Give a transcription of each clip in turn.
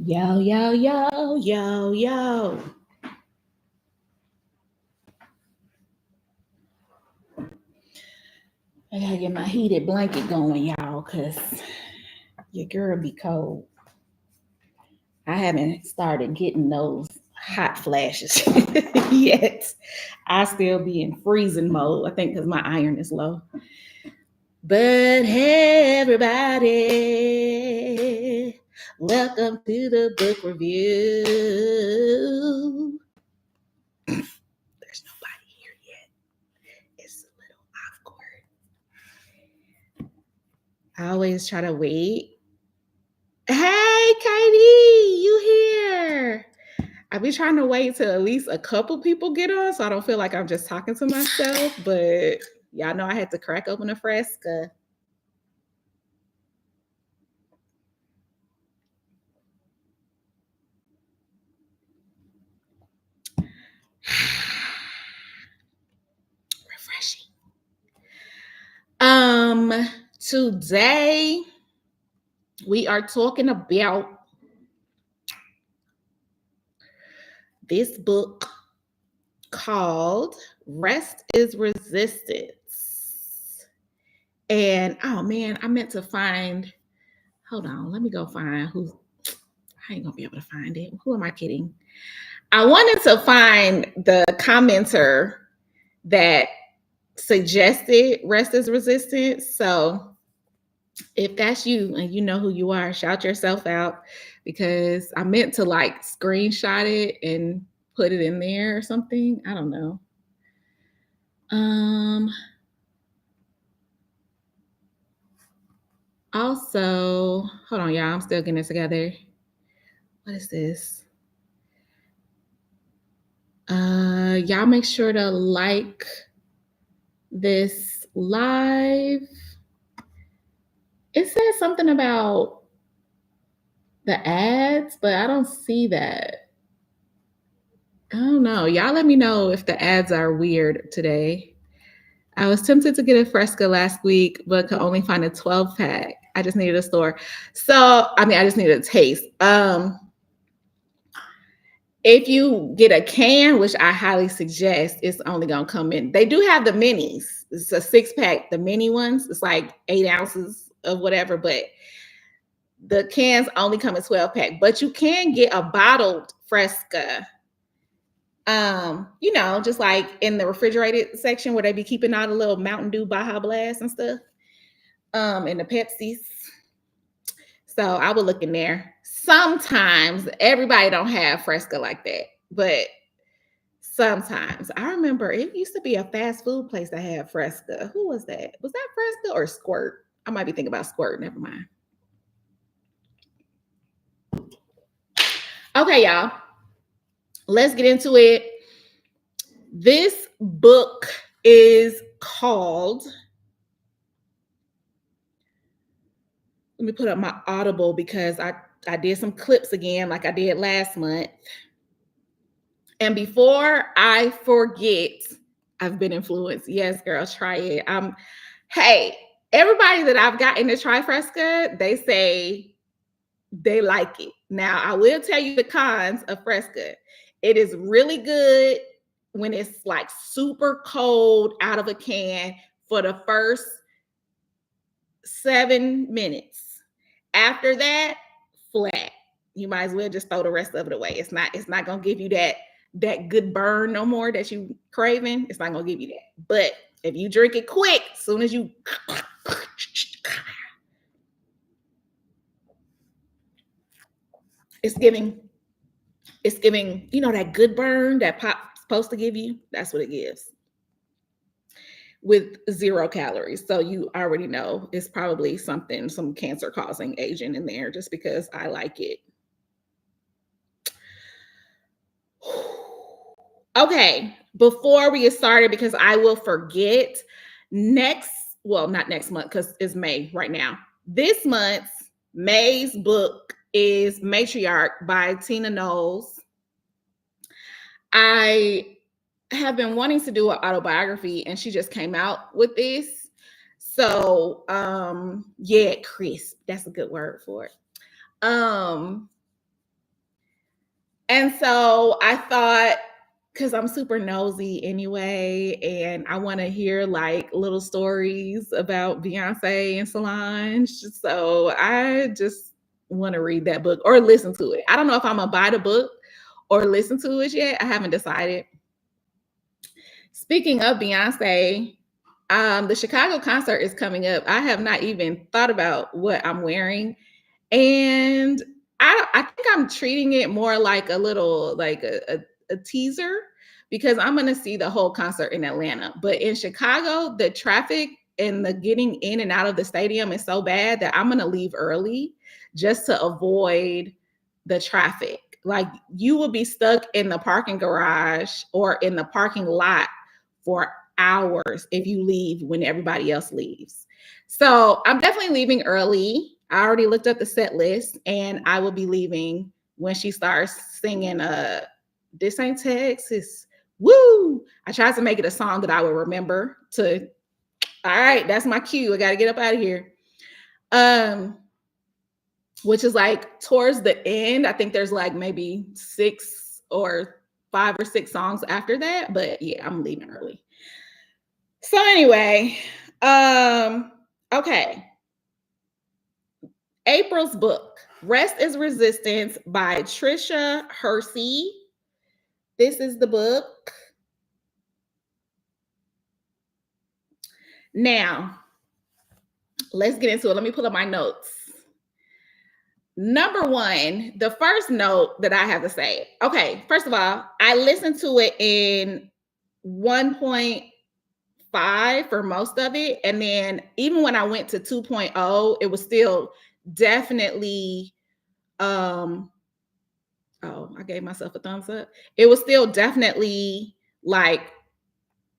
Yo, yo, yo, yo, yo. I gotta get my heated blanket going, y'all, because your girl be cold. I haven't started getting those hot flashes yet. I still be in freezing mode, I think, because my iron is low. But hey, everybody, welcome to the book review. There's nobody here yet. It's a little awkward. I always try to wait. Hey, Katie, you here? I be trying to wait till at least a couple people get on so I don't feel like I'm just talking to myself. But y'all know I had to crack open a Fresca. Refreshing. Today we are talking about this book called Rest is Resistance. And oh man, I meant to find, hold on, let me go find who. I ain't gonna be able to find it. Who am I kidding? I wanted to find the commenter that suggested Rest is Resistance. So if that's you and you know who you are, shout yourself out, because I meant to like screenshot it and put it in there or something. I don't know. Also, hold on, y'all. I'm still getting it together. What is this? Y'all make sure to like this live. It says something about the ads, but I don't see that. I don't know. Y'all let me know if the ads are weird today. I was tempted to get a Fresca last week, but could only find a 12 pack. I just needed a store. I just needed a taste. If you get a can, which I highly suggest, it's only going to come in. They do have the minis. It's a 6-pack, the mini ones. It's like 8 ounces of whatever, but the cans only come in 12-pack. But you can get a bottled Fresca. Just like in the refrigerated section where they be keeping all the little Mountain Dew Baja Blast and stuff. And the Pepsis. So I would look in there. Sometimes everybody don't have Fresca like that, but sometimes. I remember it used to be a fast food place that had Fresca. Who was that? Was that Fresca or Squirt? I might be thinking about Squirt. Never mind. Okay, y'all. Let's get into it. This book is called, let me put up my Audible because I did some clips again like I did last month. And before I forget, I've been influenced. Yes, girls, try it. Hey, everybody that I've gotten to try Fresca, they say they like it. Now, I will tell you the cons of Fresca. It is really good when it's like super cold out of a can for the first 7 minutes. After that, flat. You might as well just throw the rest of it away. It's not gonna give you that good burn no more that you craving. It's not gonna give you that. But if you drink it quick, as soon as you it's giving, that good burn that pop's supposed to give you. That's what it gives. With 0 calories. So you already know it's probably some cancer causing agent in there just because I like it. Okay, before we get started, because I will forget, not next month because it's May right now. This month, May's book is Matriarch by Tina Knowles. I have been wanting to do an autobiography and she just came out with this. So, crisp. That's a good word for it. And so I thought, because I'm super nosy anyway, and I want to hear like little stories about Beyonce and Solange. So I just want to read that book or listen to it. I don't know if I'm gonna buy the book or listen to it yet. I haven't decided. Speaking of Beyonce, the Chicago concert is coming up. I have not even thought about what I'm wearing. And I think I'm treating it more like a little, like a teaser, because I'm going to see the whole concert in Atlanta. But in Chicago, the traffic and the getting in and out of the stadium is so bad that I'm going to leave early just to avoid the traffic. Like, you will be stuck in the parking garage or in the parking lot for hours if you leave when everybody else leaves. So I'm definitely leaving early. I already looked up the set list, and I will be leaving when she starts singing This Ain't Texas. Woo! I tried to make it a song that I would remember to. All right, that's my cue. I got to get up out of here. Which is like towards the end. I think there's like maybe 6 or 5 or 6 songs after that. But yeah, I'm leaving early. So anyway, okay. April's book, Rest is Resistance by Tricia Hersey. This is the book. Now, let's get into it. Let me pull up my notes. Number one, the first note that I have to say, okay, first of all, I listened to it in 1.5 for most of it. And then even when I went to 2.0, it was still definitely, I gave myself a thumbs up. It was still definitely like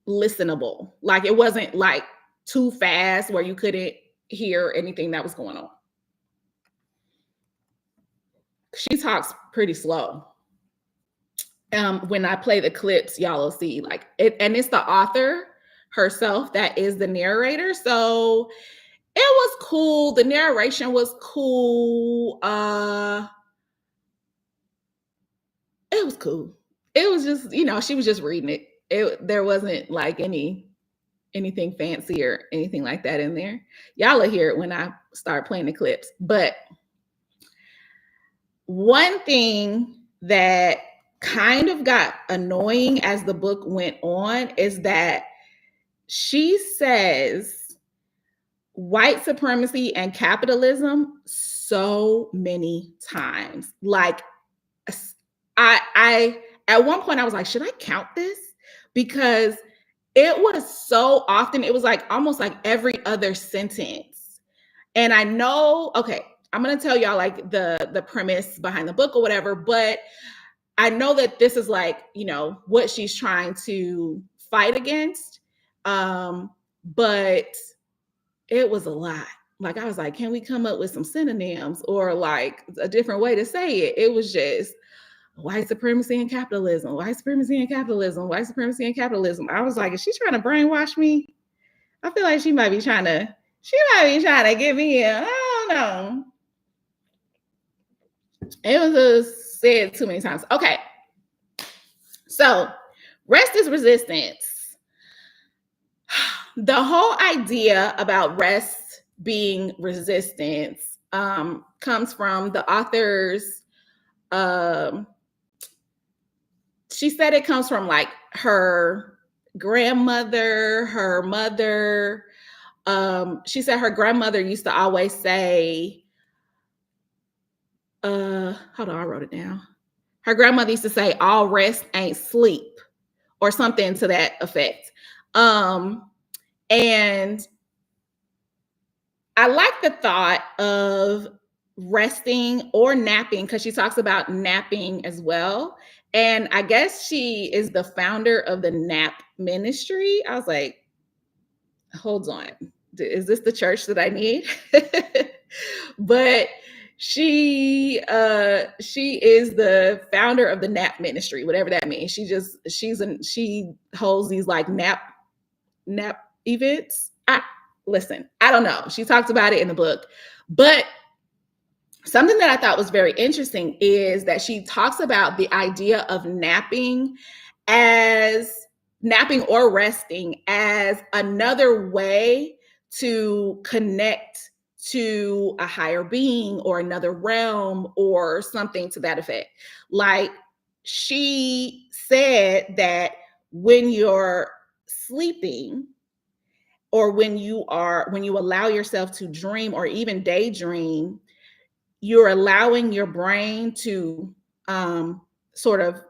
listenable. Like, it wasn't like too fast where you couldn't hear anything that was going on. She talks pretty slow. When I play the clips, y'all will see like it, and it's the author herself that is the narrator. So it was cool. The narration was cool. It was cool. It was just, she was just reading it. There wasn't like anything fancy or anything like that in there. Y'all will hear it when I start playing the clips. But one thing that kind of got annoying as the book went on is that she says white supremacy and capitalism so many times. Like, I at one point I was like, should I count this? Because it was so often, it was like almost like every other sentence. And I know, okay, I'm going to tell y'all like the premise behind the book or whatever, but I know that this is like, what she's trying to fight against. But it was a lot. Like, I was like, can we come up with some synonyms or like a different way to say it? It was just white supremacy and capitalism, white supremacy and capitalism, white supremacy and capitalism. I was like, is she trying to brainwash me? I feel like she might be trying to get me I don't know. It was just said too many times. Okay. So, rest is resistance. The whole idea about rest being resistance comes from the author's, she said it comes from like her grandmother, her mother. She said her grandmother used to always say, hold on, I wrote it down. Her grandmother used to say, all rest ain't sleep, or something to that effect. And I like the thought of resting or napping, because she talks about napping as well. And I guess she is the founder of the Nap Ministry. I was like, hold on, is this the church that I need? But she is the founder of the Nap Ministry, whatever that means. She holds these like nap events. Listen, I don't know. She talks about it in the book, but something that I thought was very interesting is that she talks about the idea of napping or resting as another way to connect to a higher being or another realm or something to that effect. Like, she said that when you're sleeping, or when you allow yourself to dream or even daydream, you're allowing your brain to sort of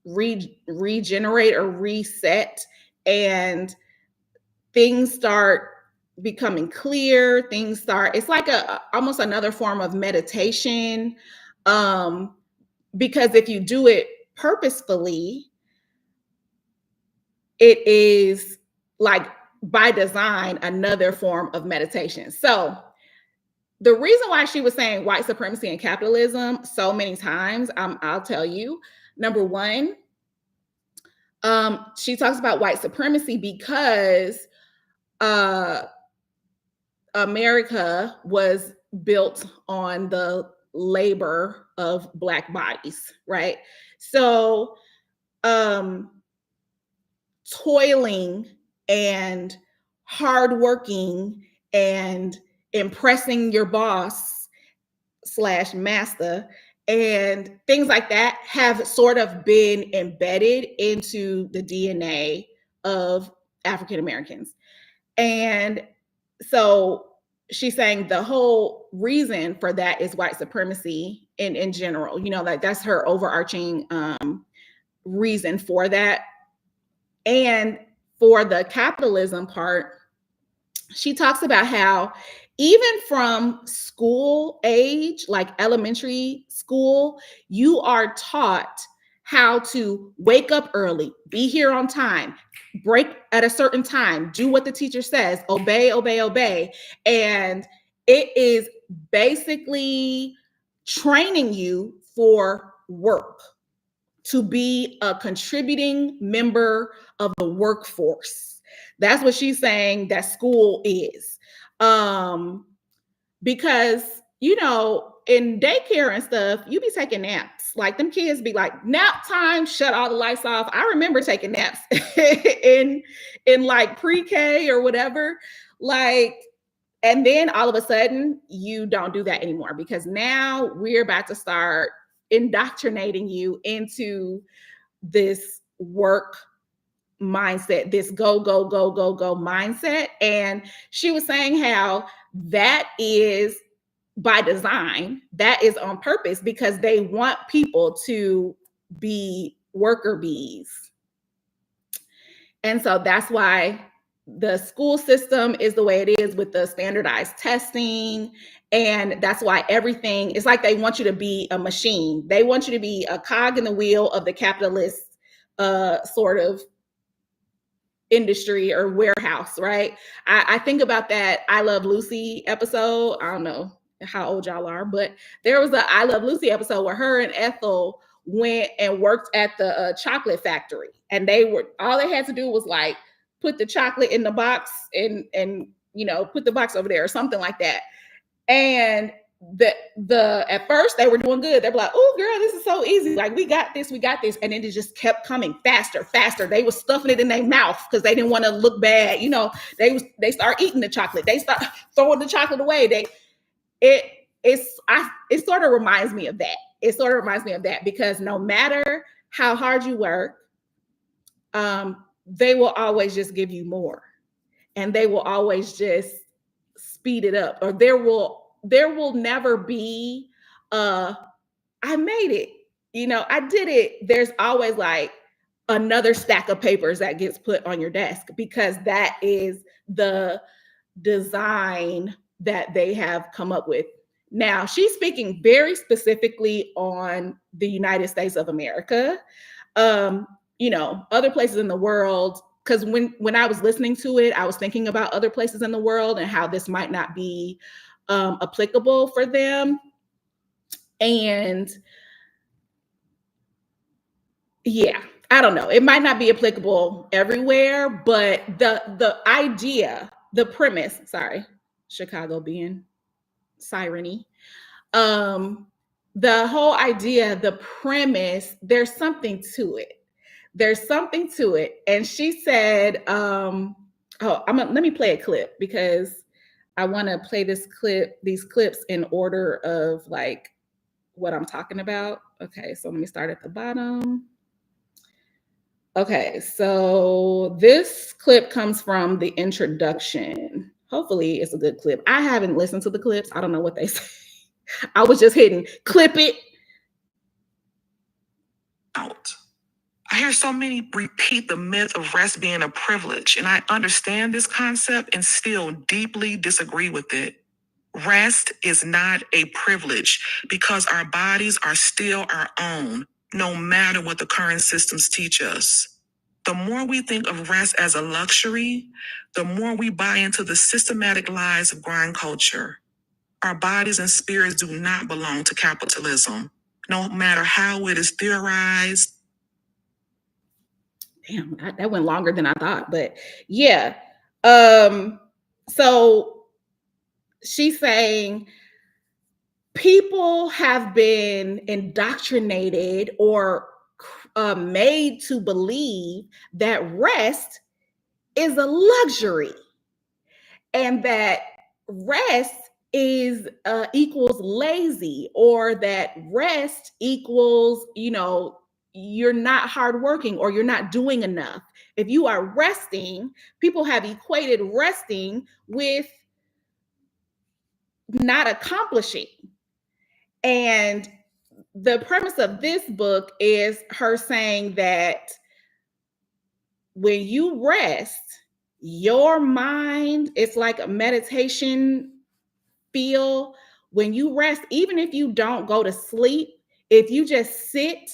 regenerate or reset, and things start becoming clear. It's like almost another form of meditation, because if you do it purposefully, it is, like, by design, another form of meditation. So the reason why she was saying white supremacy and capitalism so many times, I'll tell you. Number one, she talks about white supremacy because America was built on the labor of Black bodies, right? So toiling and hardworking and impressing your boss / master and things like that have sort of been embedded into the DNA of African Americans. And so she's saying the whole reason for that is white supremacy in general. Like, that's her overarching reason for that. And for the capitalism part, she talks about how even from school age, like elementary school, you are taught how to wake up early, be here on time, break at a certain time, do what the teacher says, obey, obey, obey. And it is basically training you for work, to be a contributing member of the workforce. That's what she's saying that school is. Because, in daycare and stuff, you be taking naps. Like, them kids be like, nap time, shut all the lights off. I remember taking naps in like pre-K or whatever. Like, and then all of a sudden you don't do that anymore, because now we're about to start indoctrinating you into this work mindset, this go, go, go, go, go mindset. And she was saying how that is by design, that is on purpose, because they want people to be worker bees. And so that's why the school system is the way it is, with the standardized testing. And that's why everything is like, they want you to be a machine. They want you to be a cog in the wheel of the capitalist sort of industry or warehouse, right? I think about that I Love Lucy episode. I don't know how old y'all are, but there was a I Love Lucy episode where her and Ethel went and worked at the chocolate factory, and all they had to do was like put the chocolate in the box and put the box over there or something like that. And at first they were doing good. They were like, "Oh, girl, this is so easy. Like, we got this. And then it just kept coming faster. They were stuffing it in their mouth because they didn't want to look bad. They start eating the chocolate. They start throwing the chocolate away. It sort of reminds me of that. It sort of reminds me of that, because no matter how hard you work, they will always just give you more, and they will always just speed it up. Or there will never be I made it, I did it. There's always like another stack of papers that gets put on your desk, because that is the design that they have come up with. Now, she's speaking very specifically on the United States of America. Other places in the world, because when I was listening to it, I was thinking about other places in the world and how this might not be applicable for them. And yeah, I don't know. It might not be applicable everywhere, but the idea, the premise, sorry, Chicago being siren-y. The whole idea, the premise, there's something to it. There's something to it. And she said, let me play a clip because I want to play these clips in order of like what I'm talking about. Okay, so let me start at the bottom. Okay, so this clip comes from the introduction. Hopefully it's a good clip. I haven't listened to the clips. I don't know what they say. I was just hitting clip it. Out. I hear so many repeat the myth of rest being a privilege, and I understand this concept and still deeply disagree with it. Rest is not a privilege because our bodies are still our own, no matter what the current systems teach us. The more we think of rest as a luxury, the more we buy into the systematic lies of grind culture. Our bodies and spirits do not belong to capitalism, no matter how it is theorized. Damn, that went longer than I thought, but yeah. So she's saying people have been indoctrinated or made to believe that rest is a luxury and that rest is equals lazy, or that rest equals, you're not hardworking or you're not doing enough. If you are resting, people have equated resting with not accomplishing. And the premise of this book is her saying that when you rest, your mind, it's like a meditation feel. When you rest, even if you don't go to sleep, if you just sit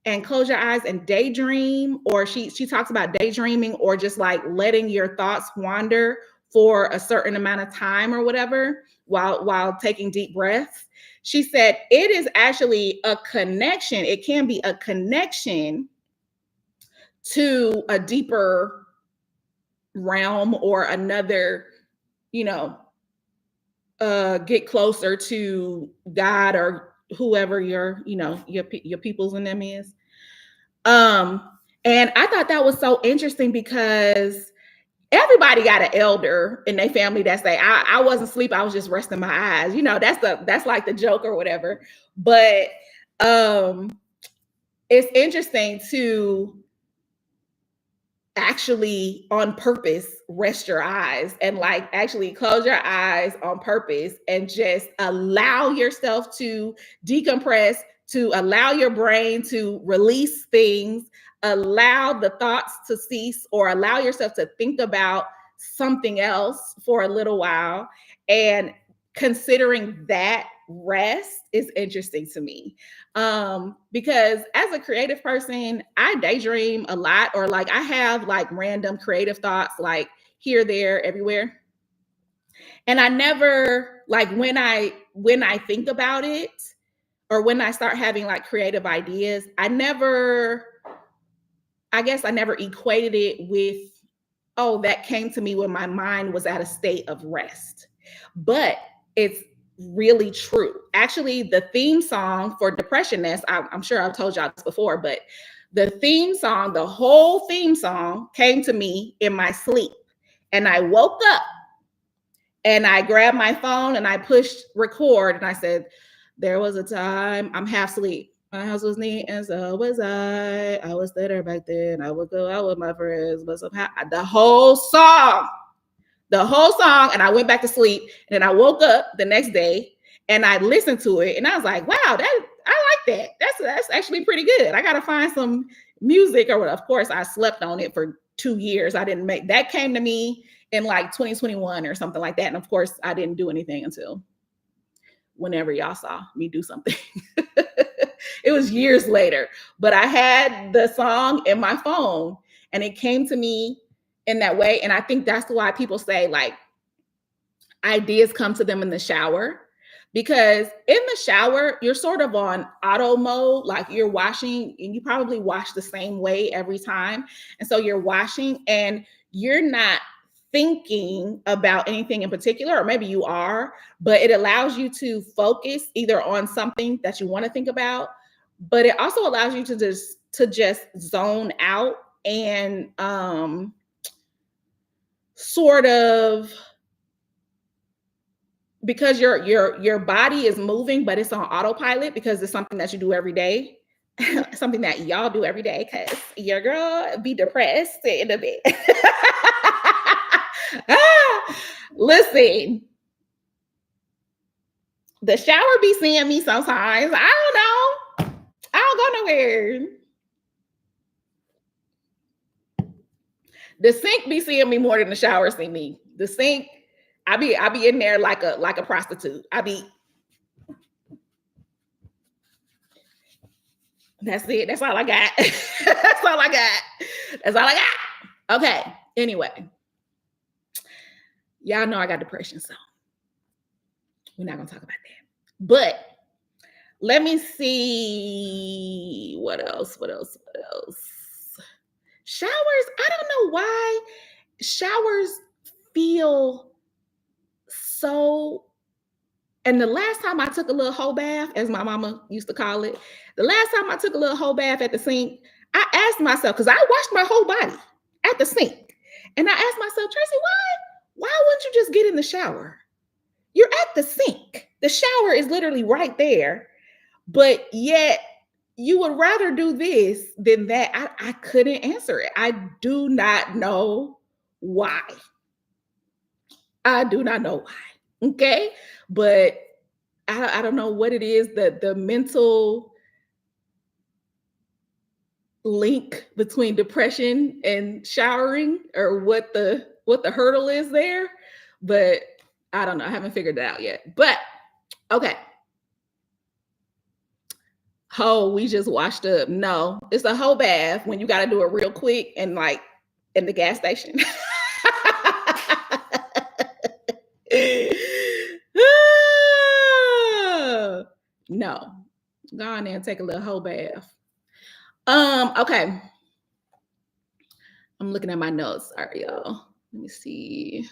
and close your eyes and daydream, or she talks about daydreaming, or just like letting your thoughts wander for a certain amount of time or whatever, while taking deep breaths. She said it is actually a connection. It can be a connection to a deeper realm or another, get closer to God or whoever your peoples in them is. And I thought that was so interesting because everybody got an elder in their family that say, I wasn't asleep, I was just resting my eyes. That's like the joke or whatever. But it's interesting to actually on purpose rest your eyes and like actually close your eyes on purpose and just allow yourself to decompress, to allow your brain to release things, allow the thoughts to cease, or allow yourself to think about something else for a little while. And considering that rest is interesting to me. Because as a creative person, I daydream a lot, or like I have like random creative thoughts, like here, there, everywhere. And I never, like, when I think about it, or when I start having like creative ideas, I guess I never equated it with, oh, that came to me when my mind was at a state of rest. But it's really true. Actually, the theme song for Depression Nest, I'm sure I've told y'all this before, but the theme song, the whole theme song came to me in my sleep. And I woke up and I grabbed my phone and I pushed record and I said, there was a time, I'm half asleep. My house was neat and so was I. I was there back then. I would go out with my friends, but somehow the whole song, and I went back to sleep. And then I woke up the next day and I listened to it and I was like, wow, I like that. That's actually pretty good. I gotta find some music or whatever. Of course, I slept on it for 2 years. That came to me in like 2021 or something like that. And of course, I didn't do anything until whenever y'all saw me do something. It was years later, but I had the song in my phone and it came to me in that way. And I think that's why people say like ideas come to them in the shower, because in the shower, you're sort of on auto mode, like you're washing and you probably wash the same way every time. And so you're washing and you're not thinking about anything in particular, or maybe you are, but it allows you to focus either on something that you want to think about, but it also allows you to just zone out and sort of, because your body is moving, but it's on autopilot because it's something that you do every day. Something that y'all do every day, because your girl be depressed in a bit. Listen, the shower be seeing me sometimes. I don't know. I don't go nowhere. The sink be seeing me more than the shower see me. The sink, I be in there like a prostitute. That's it. That's all I got. That's all I got. That's all I got. Okay. Anyway, y'all know I got depression, so we're not gonna talk about that. But let me see what else. Showers. I don't know why showers feel so. And the last time I took a little whole bath, as my mama used to call it, the last time I took a little whole bath at the sink, I asked myself, because I washed my whole body at the sink, and I asked myself, Tracy, why wouldn't you just get in the shower? You're at the sink. The shower is literally right there, but yet you would rather do this than that. I couldn't answer it. I do not know why. I do not know why. Okay. But I don't know what it is, the mental link between depression and showering, or what the hurdle is there. But I don't know. I haven't figured it out yet. But okay. Oh, we just washed up. No, it's a whole bath when you got to do it real quick and like in the gas station. No, go on there and take a little whole bath. Okay. I'm looking at my notes. Sorry, y'all. Let me see.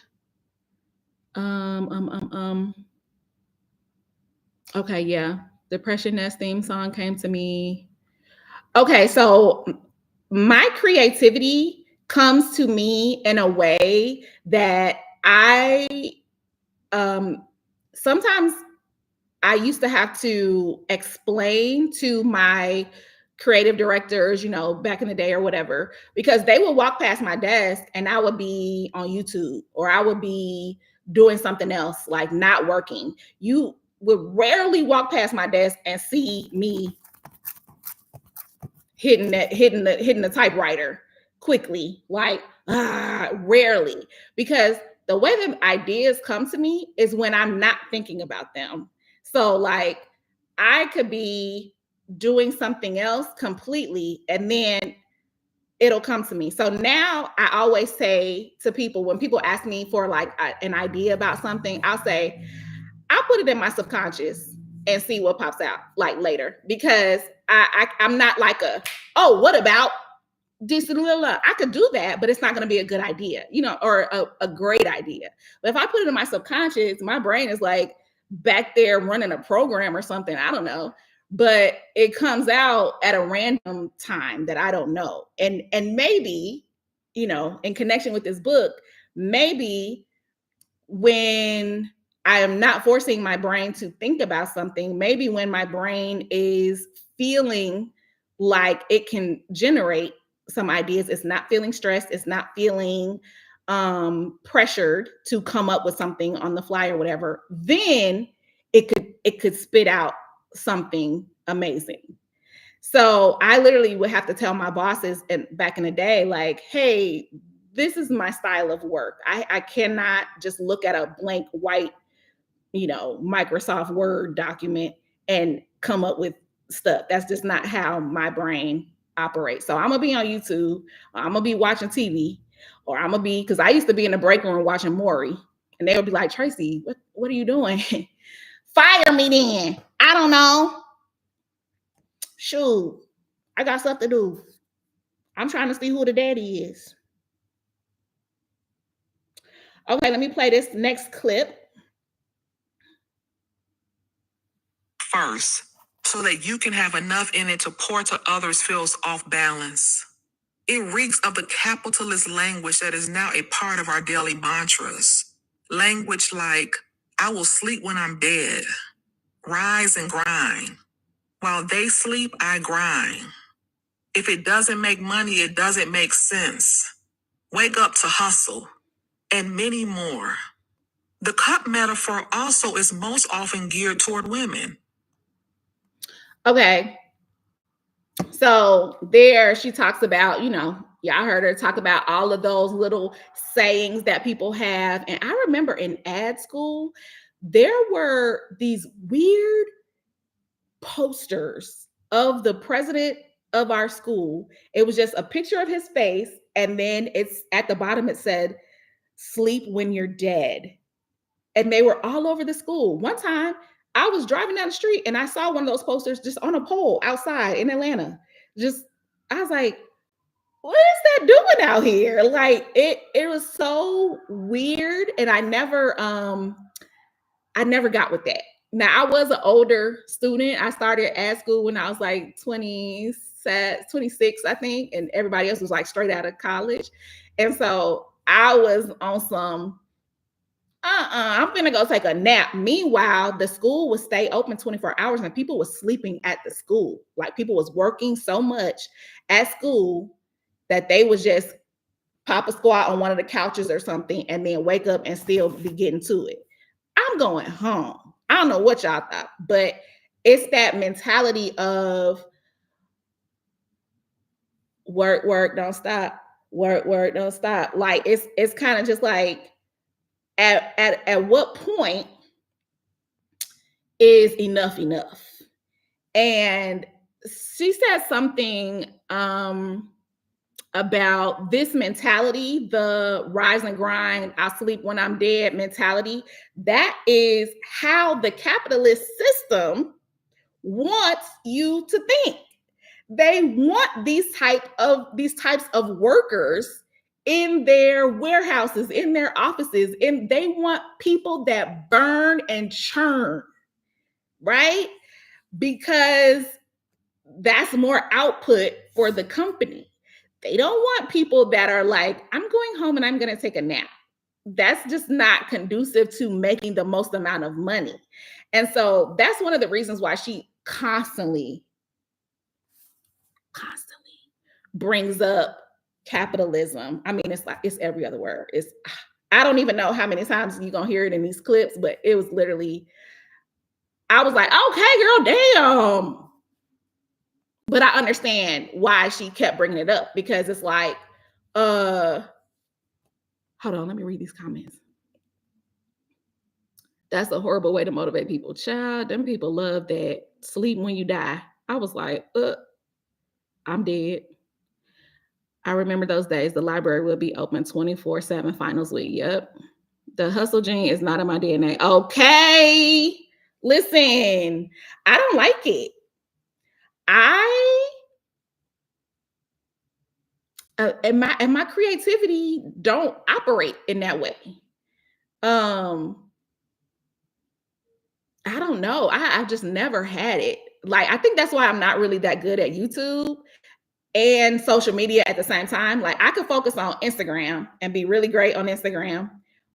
Okay, yeah. Depression Nest theme song came to me. Okay, so my creativity comes to me in a way that I sometimes I used to have to explain to my creative directors, back in the day or whatever, because they would walk past my desk and I would be on YouTube, or I would be doing something else, like not working. You would rarely walk past my desk and see me hitting the typewriter quickly, like rarely, because the way that ideas come to me is when I'm not thinking about them. So like I could be doing something else completely, and then it'll come to me. So now I always say to people, when people ask me for like an idea about something, I'll say, I'll put it in my subconscious and see what pops out like later, because I'm not like what about this? I could do that, but it's not going to be a good idea, or a great idea. But if I put it in my subconscious, my brain is like back there running a program or something. I don't know, but it comes out at a random time that I don't know. And maybe, in connection with this book, maybe when I am not forcing my brain to think about something, maybe when my brain is feeling like it can generate some ideas, it's not feeling stressed, it's not feeling pressured to come up with something on the fly or whatever, then it could spit out something amazing. So I literally would have to tell my bosses, and back in the day, like, hey, this is my style of work. I cannot just look at a blank white, Microsoft Word document and come up with stuff. That's just not how my brain operates. So I'm gonna be on YouTube, or I'm gonna be watching TV, or I'm gonna be, because I used to be in the break room watching Maury, and they would be like, Tracy, what are you doing? Fire me then. I don't know. Shoot, I got stuff to do. I'm trying to see who the daddy is. Okay, let me play this next clip. First, so that you can have enough in it to pour to others feels off balance. It reeks of the capitalist language that is now a part of our daily mantras. Language like, I will sleep when I'm dead, rise and grind. While they sleep, I grind. If it doesn't make money, it doesn't make sense. Wake up to hustle, and many more. The cup metaphor also is most often geared toward women. Okay. So there she talks about, y'all heard her talk about all of those little sayings that people have. And I remember in ad school, there were these weird posters of the president of our school. It was just a picture of his face. And then it's at the bottom, it said, sleep when you're dead. And they were all over the school. One time I was driving down the street and I saw one of those posters just on a pole outside in Atlanta. I was like, what is that doing out here? Like it was so weird. And I never got with that. Now I was an older student. I started at school when I was like 26, I think, and everybody else was like straight out of college. And so I was on some I'm gonna go take a nap. Meanwhile, the school would stay open 24 hours and people were sleeping at the school. Like people was working so much at school that they would just pop a squat on one of the couches or something and then wake up and still be getting to it. I'm going home. I don't know what y'all thought, but it's that mentality of work, don't stop. Work, don't stop. Like it's kind of just like at what point is enough? And she said something about this mentality, the rise and grind, I'll sleep when I'm dead mentality. That is how the capitalist system wants you to think. They want these types of workers in their warehouses, in their offices, and they want people that burn and churn, right? Because that's more output for the company. They don't want people that are like, I'm going home and I'm going to take a nap. That's just not conducive to making the most amount of money. And so that's one of the reasons why she constantly brings up capitalism. I mean, it's every other word. I don't even know how many times you're going to hear it in these clips, but it was literally, I was like, okay, girl, damn. But I understand why she kept bringing it up because it's like, hold on, let me read these comments. That's a horrible way to motivate people. Child, them people love that. Sleep when you die. I was like, I'm dead. I remember those days. The library will be open 24/7 finals week. Yep. The hustle gene is not in my DNA. Okay. Listen, I don't like it. And my creativity don't operate in that way. I don't know. I've just never had it. Like, I think that's why I'm not really that good at YouTube and social media at the same time. Like, I could focus on Instagram and be really great on Instagram,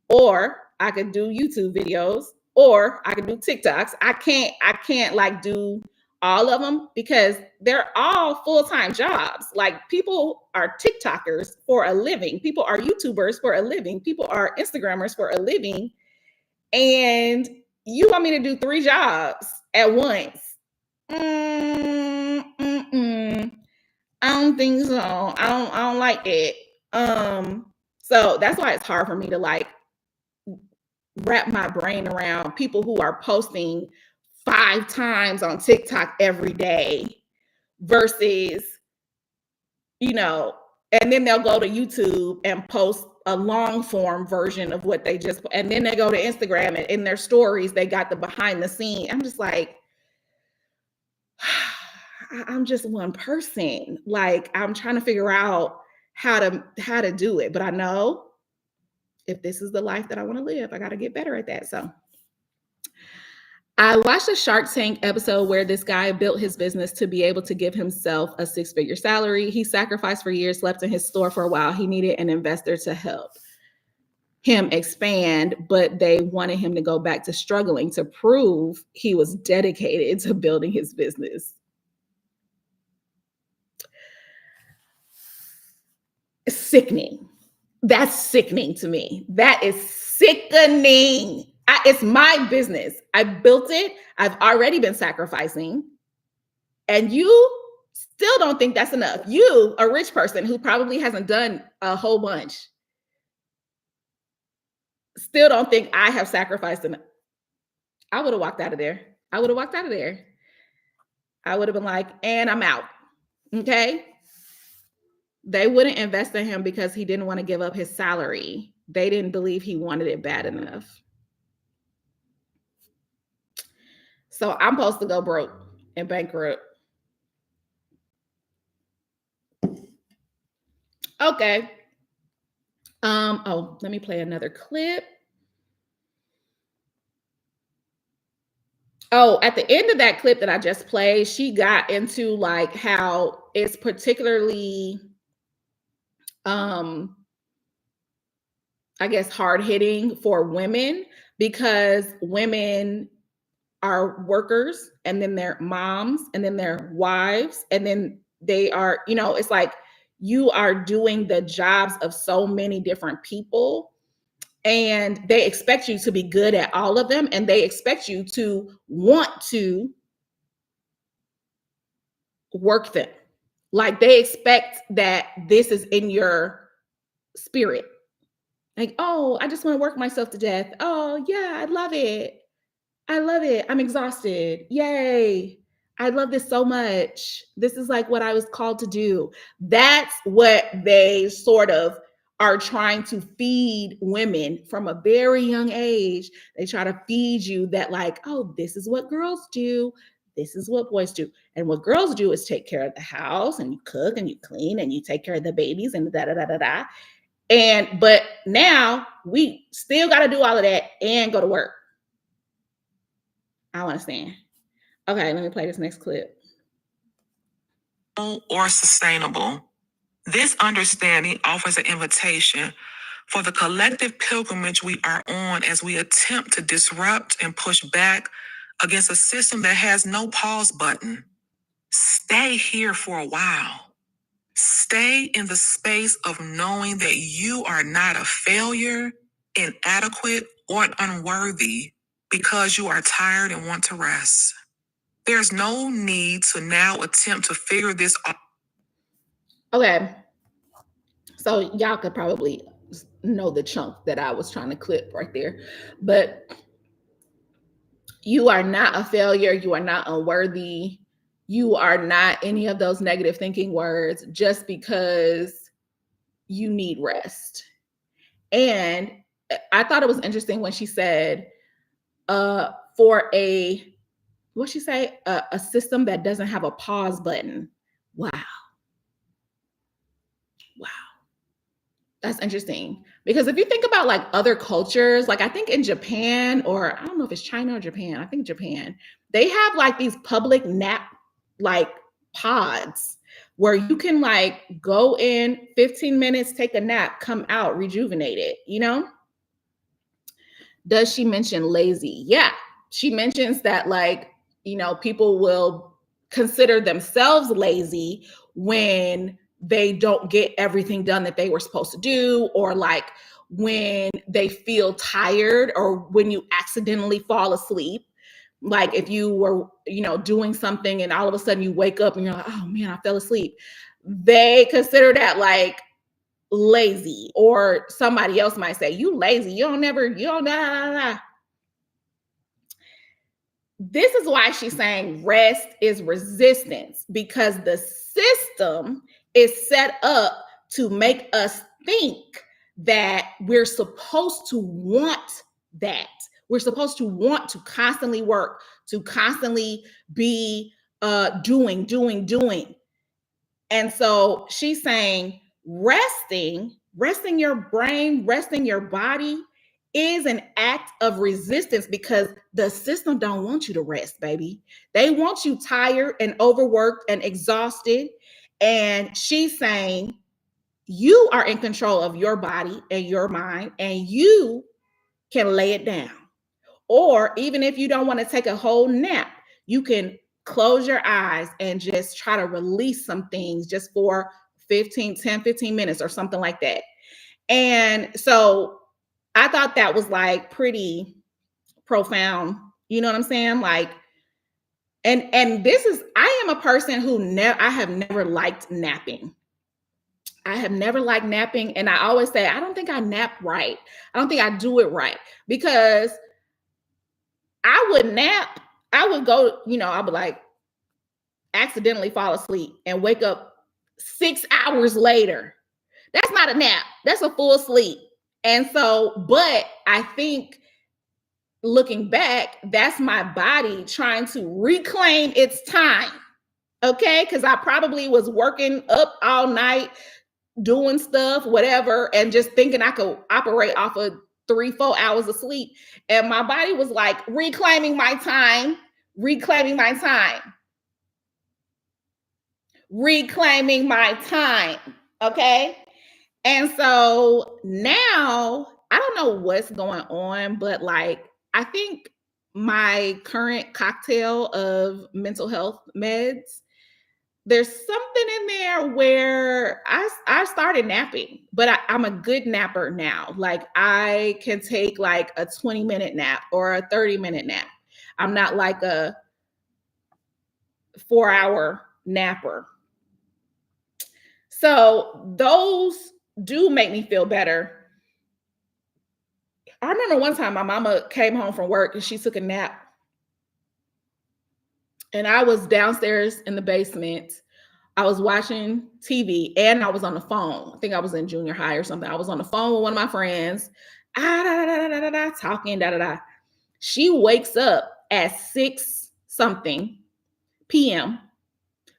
or I could do YouTube videos, or I could do TikToks. I can't like do all of them because they're all full-time jobs. Like, people are TikTokers for a living. People are YouTubers for a living. People are Instagrammers for a living. And you want me to do 3 jobs at once? I don't think so. I don't like it. So that's why it's hard for me to like wrap my brain around people who are posting 5 times on TikTok every day versus, and then they'll go to YouTube and post a long form version of what they just, and then they go to Instagram and in their stories, they got the behind the scene. I'm just like, I'm just one person. Like, I'm trying to figure out how to do it. But I know if this is the life that I want to live, I got to get better at that. So I watched a Shark Tank episode where this guy built his business to be able to give himself a 6-figure salary. He sacrificed for years, slept in his store for a while. He needed an investor to help him expand, but they wanted him to go back to struggling to prove he was dedicated to building his business. It's sickening. That's sickening to me. That is sickening. It's my business. I built it. I've already been sacrificing. And you still don't think that's enough. You, a rich person who probably hasn't done a whole bunch, still don't think I have sacrificed enough. I would have walked out of there. I would have walked out of there. I would have been like, and I'm out. Okay. They wouldn't invest in him because he didn't want to give up his salary. They didn't believe he wanted it bad enough. So I'm supposed to go broke and bankrupt. Okay. Let me play another clip. Oh, at the end of that clip that I just played, she got into like how it's particularly I guess hard hitting for women because women are workers and then they're moms and then they're wives and then they are, it's like you are doing the jobs of so many different people and they expect you to be good at all of them and they expect you to want to work them. Like they expect that this is in your spirit. Like, oh, I just want to work myself to death. Oh, yeah, I love it. I love it. I'm exhausted. Yay. I love this so much. This is like what I was called to do. That's what they sort of are trying to feed women from a very young age. They try to feed you that like, oh, this is what girls do. This is what boys do. And what girls do is take care of the house and you cook and you clean and you take care of the babies and da da da da da. But now we still got to do all of that and go to work. I understand. Okay, let me play this next clip. Or sustainable. This understanding offers an invitation for the collective pilgrimage we are on as we attempt to disrupt and push back against a system that has no pause button. Stay here for a while. Stay in the space of knowing that you are not a failure, inadequate, or unworthy because you are tired and want to rest. There's no need to now attempt to figure this out. Okay. So y'all could probably know the chunk that I was trying to clip right there. But you are not a failure. You are not unworthy. You are not any of those negative thinking words just because you need rest. And I thought it was interesting when she said, for a, what'd she say? A system that doesn't have a pause button. Wow. Wow. That's interesting. Because if you think about like other cultures, like I think in Japan, or I don't know if it's China or Japan, I think Japan, they have like these public nap like pods where you can like go in 15 minutes, take a nap, come out rejuvenated, Does she mention lazy? Yeah. She mentions that like, people will consider themselves lazy when they don't get everything done that they were supposed to do, or like when they feel tired, or when you accidentally fall asleep. Like if you were, doing something and all of a sudden you wake up and you're like, oh man, I fell asleep. They consider that like lazy, or somebody else might say, you lazy, you don't nah. This is why she's saying rest is resistance, because the system is set up to make us think that we're supposed to want that. We're supposed to want to constantly work, to constantly be doing. And so she's saying resting resting your brain, resting your body is an act of resistance because the system don't want you to rest, baby. They want you tired and overworked and exhausted. And she's saying you are in control of your body and your mind, and you can lay it down. Or even if you don't want to take a whole nap, you can close your eyes and just try to release some things just for 15 minutes or something like that. And so I thought that was like pretty profound. You know what I'm saying? Like, and this is, I am a person who I have never liked napping. I have never liked napping. And I always say, I don't think I nap right. I don't think I do it right because I would nap. I would go, I would like accidentally fall asleep and wake up 6 hours later. That's not a nap. That's a full sleep. And so, but I think looking back, that's my body trying to reclaim its time. Okay. Because I probably was working up all night, doing stuff, whatever, and just thinking I could operate off of 3-4 hours of sleep. And my body was like reclaiming my time, reclaiming my time. Okay. And so now I don't know what's going on, but like, I think my current cocktail of mental health meds, there's something in there where I started napping, but I'm a good napper now. Like I can take like a 20-minute nap or a 30-minute nap. I'm not like a 4-hour napper. So those do make me feel better. I remember one time my mama came home from work and she took a nap. And I was downstairs in the basement. I was watching TV and I was on the phone. I think I was in junior high or something. I was on the phone with one of my friends, talking. She wakes up at 6 something p.m.,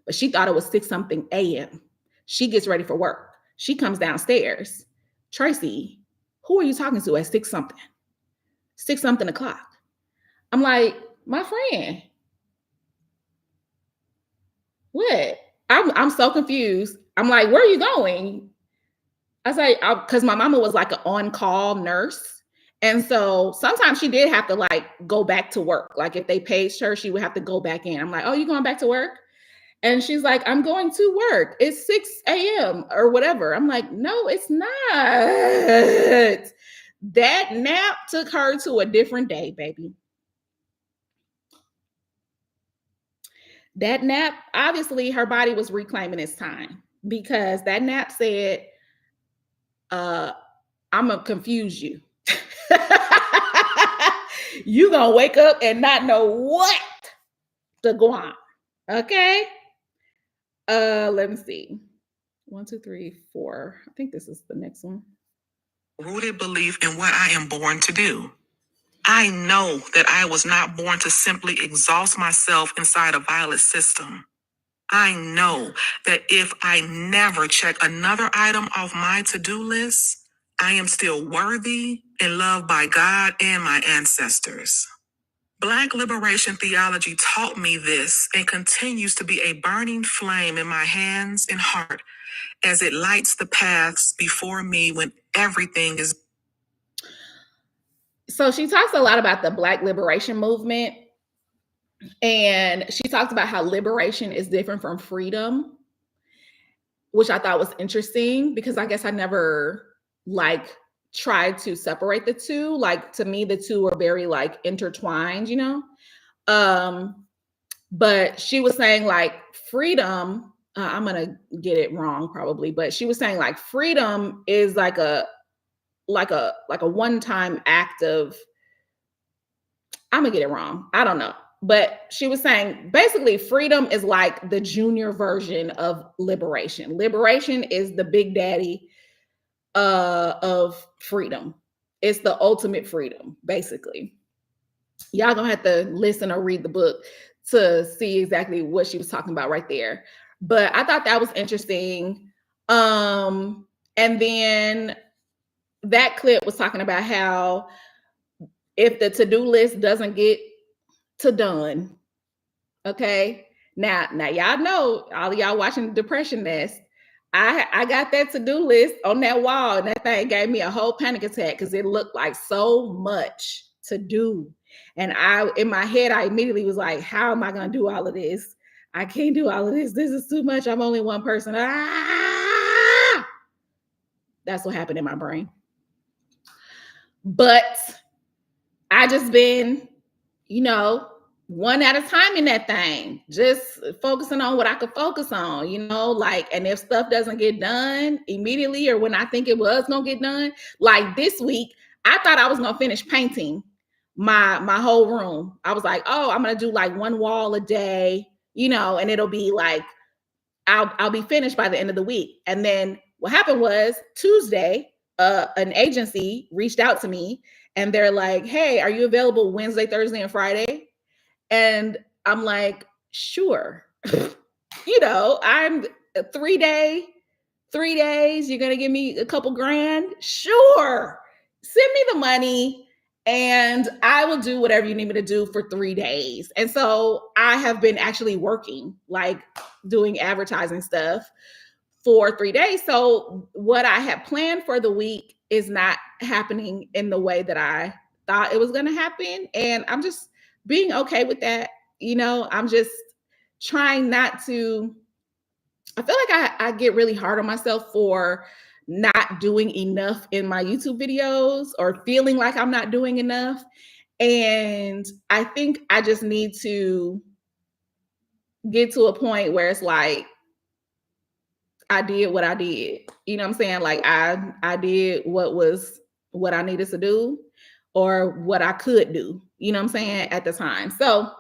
but she thought it was 6 something a.m. She gets ready for work. She comes downstairs. Tracy, who are you talking to at 6 something? 6 something o'clock. I'm like, my friend. What? I'm so confused. I'm like, where are you going? I say, because my mama was like an on-call nurse. And so sometimes she did have to like go back to work. Like if they paged her, she would have to go back in. I'm like, oh, you going back to work? And she's like, I'm going to work. It's 6 a.m. or whatever. I'm like, no, it's not. That nap took her to a different day, baby. That nap, obviously her body was reclaiming its time because that nap said, I'm going to confuse you. You going to wake up and not know what to go on. Okay. Let me see. 1, 2, 3, 4. I think this is the next one. Rooted belief in what I am born to do. I know that I was not born to simply exhaust myself inside a violent system. I know that if I never check another item off my to-do list, I am still worthy and loved by God and my ancestors. Black liberation theology taught me this and continues to be a burning flame in my hands and heart as it lights the paths before me when everything is. So she talks a lot about the Black liberation movement. And she talks about how liberation is different from freedom, which I thought was interesting because I guess I never like tried to separate the two. Like to me, the two are very like intertwined, you know? But she was saying like freedom, I'm going to get it wrong probably, but she was saying like freedom is like a one-time act of, I'm going to get it wrong. I don't know. But she was saying basically freedom is like the junior version of liberation. Liberation is the big daddy of freedom. It's the ultimate freedom, basically. Y'all gonna have to listen or read the book to see exactly what she was talking about right there. But I thought that was interesting. And then that clip was talking about how if the to-do list doesn't get to done, okay. Now y'all know, all of y'all watching Depression Nest, I got that to-do list on that wall, and that thing gave me a whole panic attack because it looked like so much to do. And in my head, I immediately was like, how am I going to do all of this? I can't do all of this. This is too much. I'm only one person. Ah! That's what happened in my brain. But I just been, one at a time in that thing, just focusing on what I could focus on, and if stuff doesn't get done immediately or when I think it was going to get done, like this week, I thought I was going to finish painting my whole room. I was like, oh, I'm going to do like one wall a day, and it'll be like, I'll be finished by the end of the week. And then what happened was Tuesday, an agency reached out to me and they're like, hey, are you available Wednesday, Thursday, and Friday? And I'm like, sure. I'm 3 days. You're going to give me a couple grand? Sure. Send me the money and I will do whatever you need me to do for 3 days. And so I have been actually working, like doing advertising stuff for 3 days. So what I had planned for the week is not happening in the way that I thought it was going to happen. And I'm just being okay with that. I'm just trying not to, I feel like I get really hard on myself for not doing enough in my YouTube videos or feeling like I'm not doing enough. And I think I just need to get to a point where it's like, I did what I did. You know what I'm saying? Like I did what I needed to do or what I could do, you know what I'm saying, at the time. So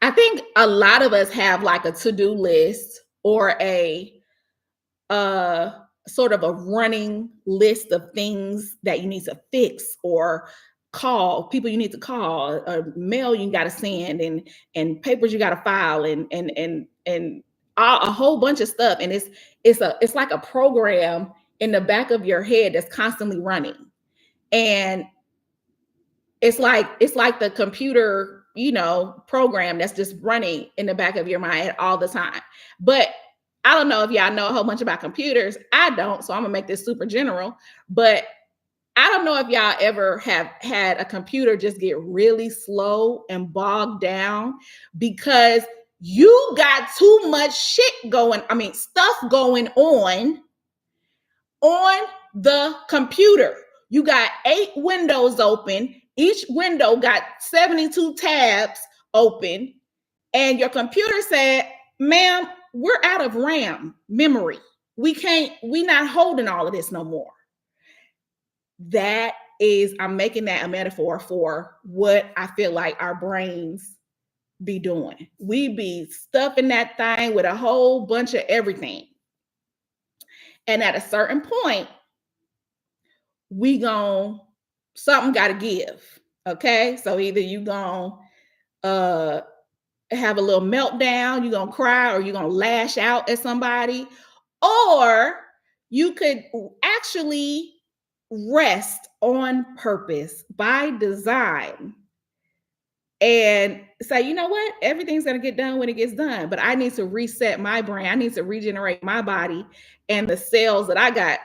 I think a lot of us have like a to-do list or a sort of a running list of things that you need to fix or call, people you need to call, or mail you got to send, and papers you got to file, and a whole bunch of stuff. And it's like a program in the back of your head that's constantly running. And it's like the computer, program that's just running in the back of your mind all the time. But I don't know if y'all know a whole bunch about computers. I don't, so I'm gonna make this super general. But I don't know if y'all ever have had a computer just get really slow and bogged down because you got too much stuff going on the computer. You got 8 windows open. Each window got 72 tabs open. And your computer said, ma'am, we're out of RAM memory. We're not holding all of this no more. I'm making that a metaphor for what I feel like our brains be doing. We be stuffing that thing with a whole bunch of everything. And at a certain point, something got to give. Okay. So either you gonna have a little meltdown, you're gonna cry, or you're gonna lash out at somebody, or you could actually rest on purpose by design and say, you know what, everything's gonna get done when it gets done, but I need to reset my brain. I need to regenerate my body and the cells that I got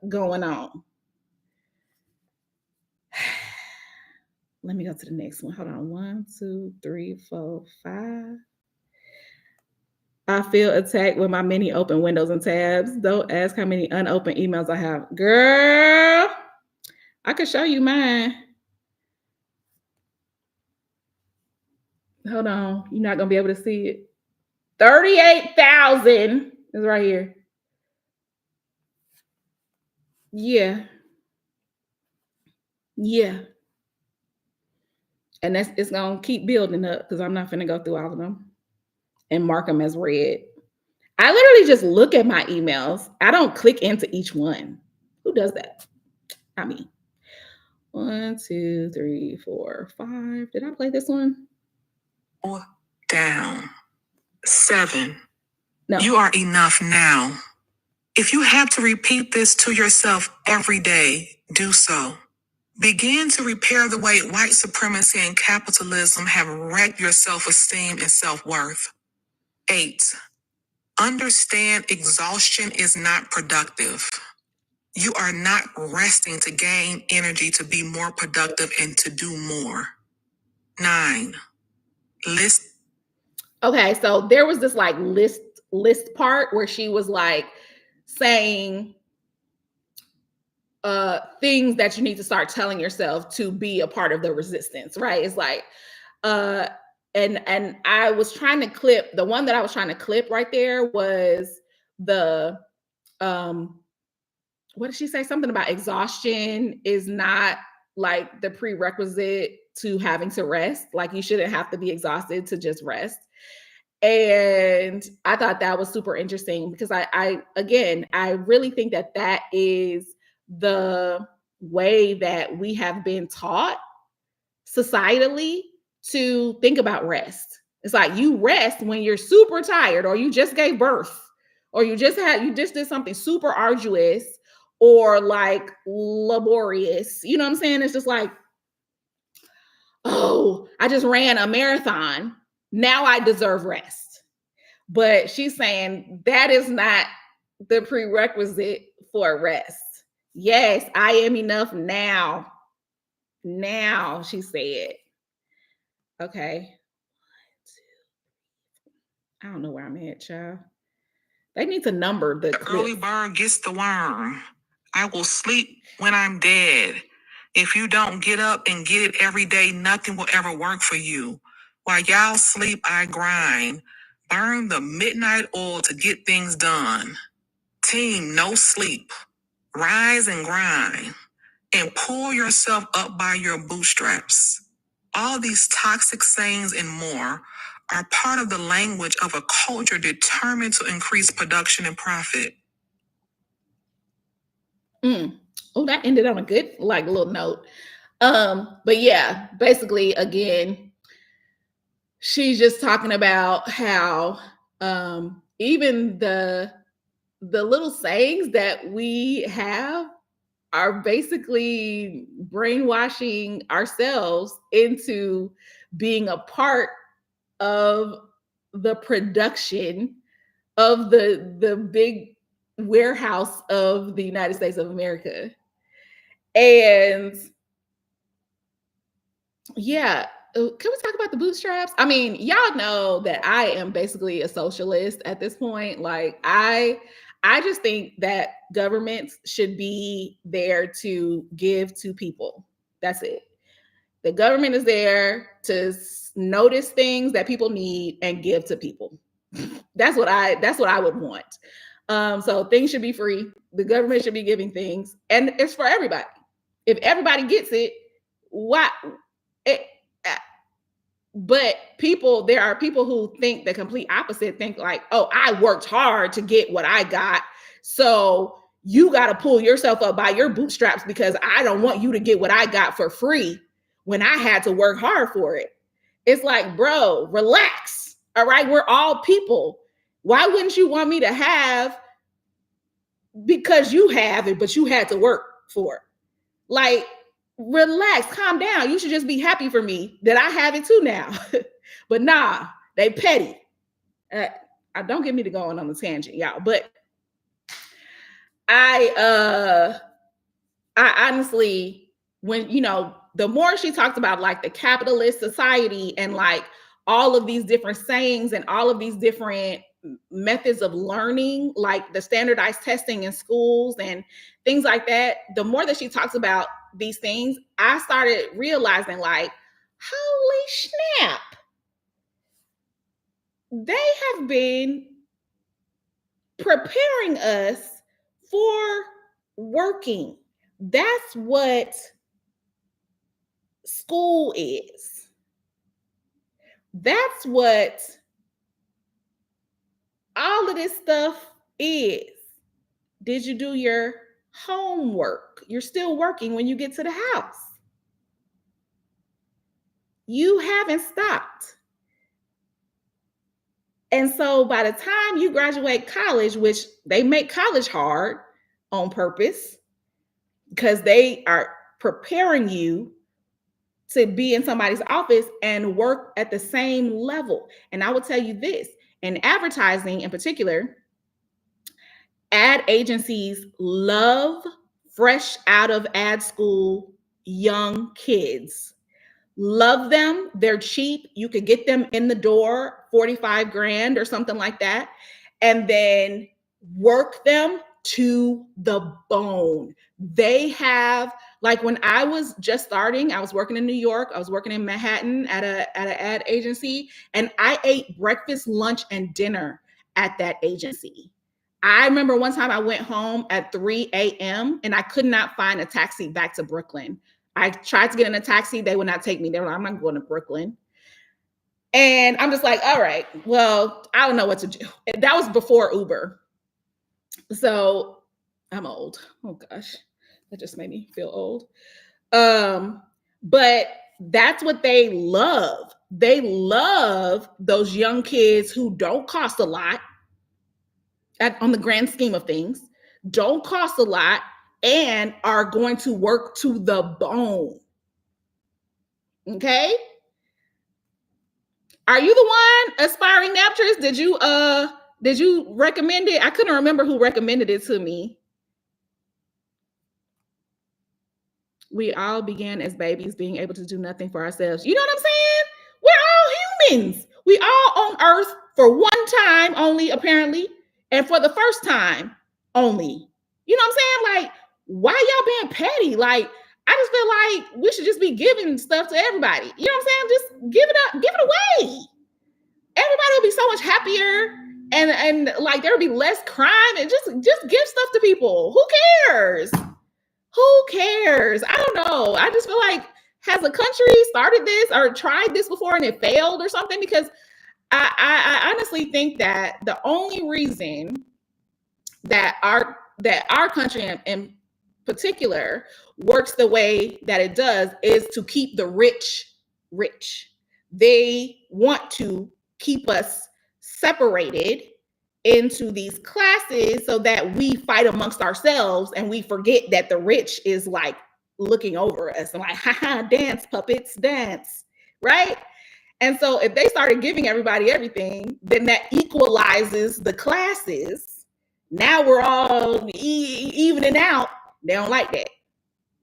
going on. Let me go to the next one. Hold on. 1, 2, 3, 4, 5. I feel attacked with my many open windows and tabs. Don't ask how many unopened emails I have. Girl, I could show you mine. Hold on. You're not going to be able to see it. 38,000 is right here. Yeah. And it's going to keep building up because I'm not going to go through all of them and mark them as read. I literally just look at my emails. I don't click into each one. Who does that? I mean, 1, 2, 3, 4, 5. Did I play this one? Down. 7. No. You are enough now. If you have to repeat this to yourself every day, do so. Begin to repair the way white supremacy and capitalism have wrecked your self-esteem and self-worth. 8. Understand exhaustion is not productive. You are not resting to gain energy to be more productive and to do more. 9. List. Okay, so there was this like list part where she was like saying things that you need to start telling yourself to be a part of the resistance, right? It's like and I was trying to clip, the one that I was trying to clip right there was the what did she say? Something about exhaustion is not like the prerequisite to having to rest. Like you shouldn't have to be exhausted to just rest. And I thought that was super interesting because I again, I really think that that is the way that we have been taught societally to think about rest. It's like you rest when you're super tired or you just gave birth or you just did something super arduous or like laborious. You know what I'm saying? It's just like, oh, I just ran a marathon. Now I deserve rest. But she's saying that is not the prerequisite for rest. Yes, I am enough now. Now, she said. Okay. I don't know where I'm at, child. They need to number the early clips. bird gets the worm. I will sleep when I'm dead. If you don't get up and get it every day, nothing will ever work for you. While y'all sleep, I grind. Burn the midnight oil to get things done. Team, no sleep. Rise and grind. And pull yourself up by your bootstraps. All these toxic sayings and more are part of the language of a culture determined to increase production and profit. Oh, that ended on a good like little note. But yeah, basically again, she's just talking about how even the little sayings that we have are basically brainwashing ourselves into being a part of the production of the big warehouse of the United States of America. And yeah, can we talk about the bootstraps? I mean, y'all know that I am basically a socialist at this point. Like I just think that governments should be there to give to people. That's it. The government is there to notice things that people need and give to people. That's what I would want. So things should be free. The government should be giving things, and it's for everybody. If everybody gets it, why? It, but there are people who think the complete opposite. Think like, oh, I worked hard to get what I got, so you got to pull yourself up by your bootstraps because I don't want you to get what I got for free when I had to work hard for it. It's like, bro, relax. All right, we're all people. Why wouldn't you want me to have because you have it, but you had to work for it? Like, relax, calm down. You should just be happy for me that I have it too now. But nah, they petty. Don't get me to going on the tangent, y'all. But I honestly, when the more she talks about like the capitalist society and like all of these different sayings and all of these different methods of learning, like the standardized testing in schools and things like that, the more that she talks about these things, I started realizing like, holy snap, they have been preparing us for working. That's what school is. That's what all of this stuff is. Did you do your homework? You're still working when you get to the house. You haven't stopped. And so by the time you graduate college, which they make college hard on purpose because they are preparing you to be in somebody's office and work at the same level. And I will tell you this, in advertising in particular, ad agencies love fresh out of ad school young kids. Love them. They're cheap. You could get them in the door, 45 grand or something like that, and then work them to the bone. They have, like, when I was just starting, I was working in New York, I was working in Manhattan at an ad agency, and I ate breakfast, lunch, and dinner at that agency. I remember one time I went home at 3 a.m. and I could not find a taxi back to Brooklyn. I tried to get in a taxi. They would not take me. They were like, I'm not going to Brooklyn. And I'm just like, all right, well, I don't know what to do. That was before Uber. So I'm old. Oh gosh, that just made me feel old. But that's what they love. They love those young kids who don't cost a lot on the grand scheme of things, don't cost a lot, and are going to work to the bone. Okay? Are you the one, Aspiring Naptress? Did you recommend it? I couldn't remember who recommended it to me. We all began as babies being able to do nothing for ourselves. You know what I'm saying? We're all humans. We all on earth for one time only, apparently, and for the first time only. You know what I'm saying? Like, why y'all being petty? Like, I just feel like we should just be giving stuff to everybody. You know what I'm saying? Just give it up, give it away. Everybody would be so much happier, and like there would be less crime, and just give stuff to people. Who cares? Who cares? I don't know. I just feel like, has a country started this or tried this before and it failed or something? Because I honestly think that the only reason that our country in particular works the way that it does is to keep the rich rich. They want to keep us separated into these classes so that we fight amongst ourselves and we forget that the rich is like looking over us and like, haha, dance, puppets, dance, right? And so if they started giving everybody everything, then that equalizes the classes. Now we're all evening out. They don't like that.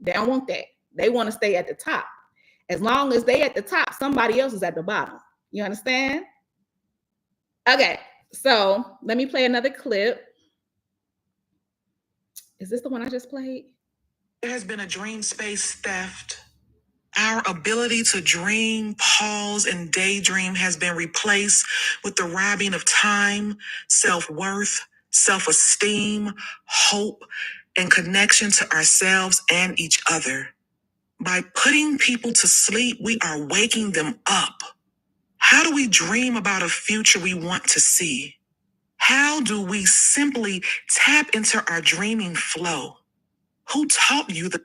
They don't want that. They want to stay at the top. As long as they at the top, somebody else is at the bottom. You understand? Okay, so let me play another clip. Is this the one I just played? There has been a dream space theft. Our ability to dream, pause, and daydream has been replaced with the robbing of time, self-worth, self-esteem, hope, and connection to ourselves and each other. By putting people to sleep, we are waking them up. How do we dream about a future we want to see? How do we simply tap into our dreaming flow? Who taught you the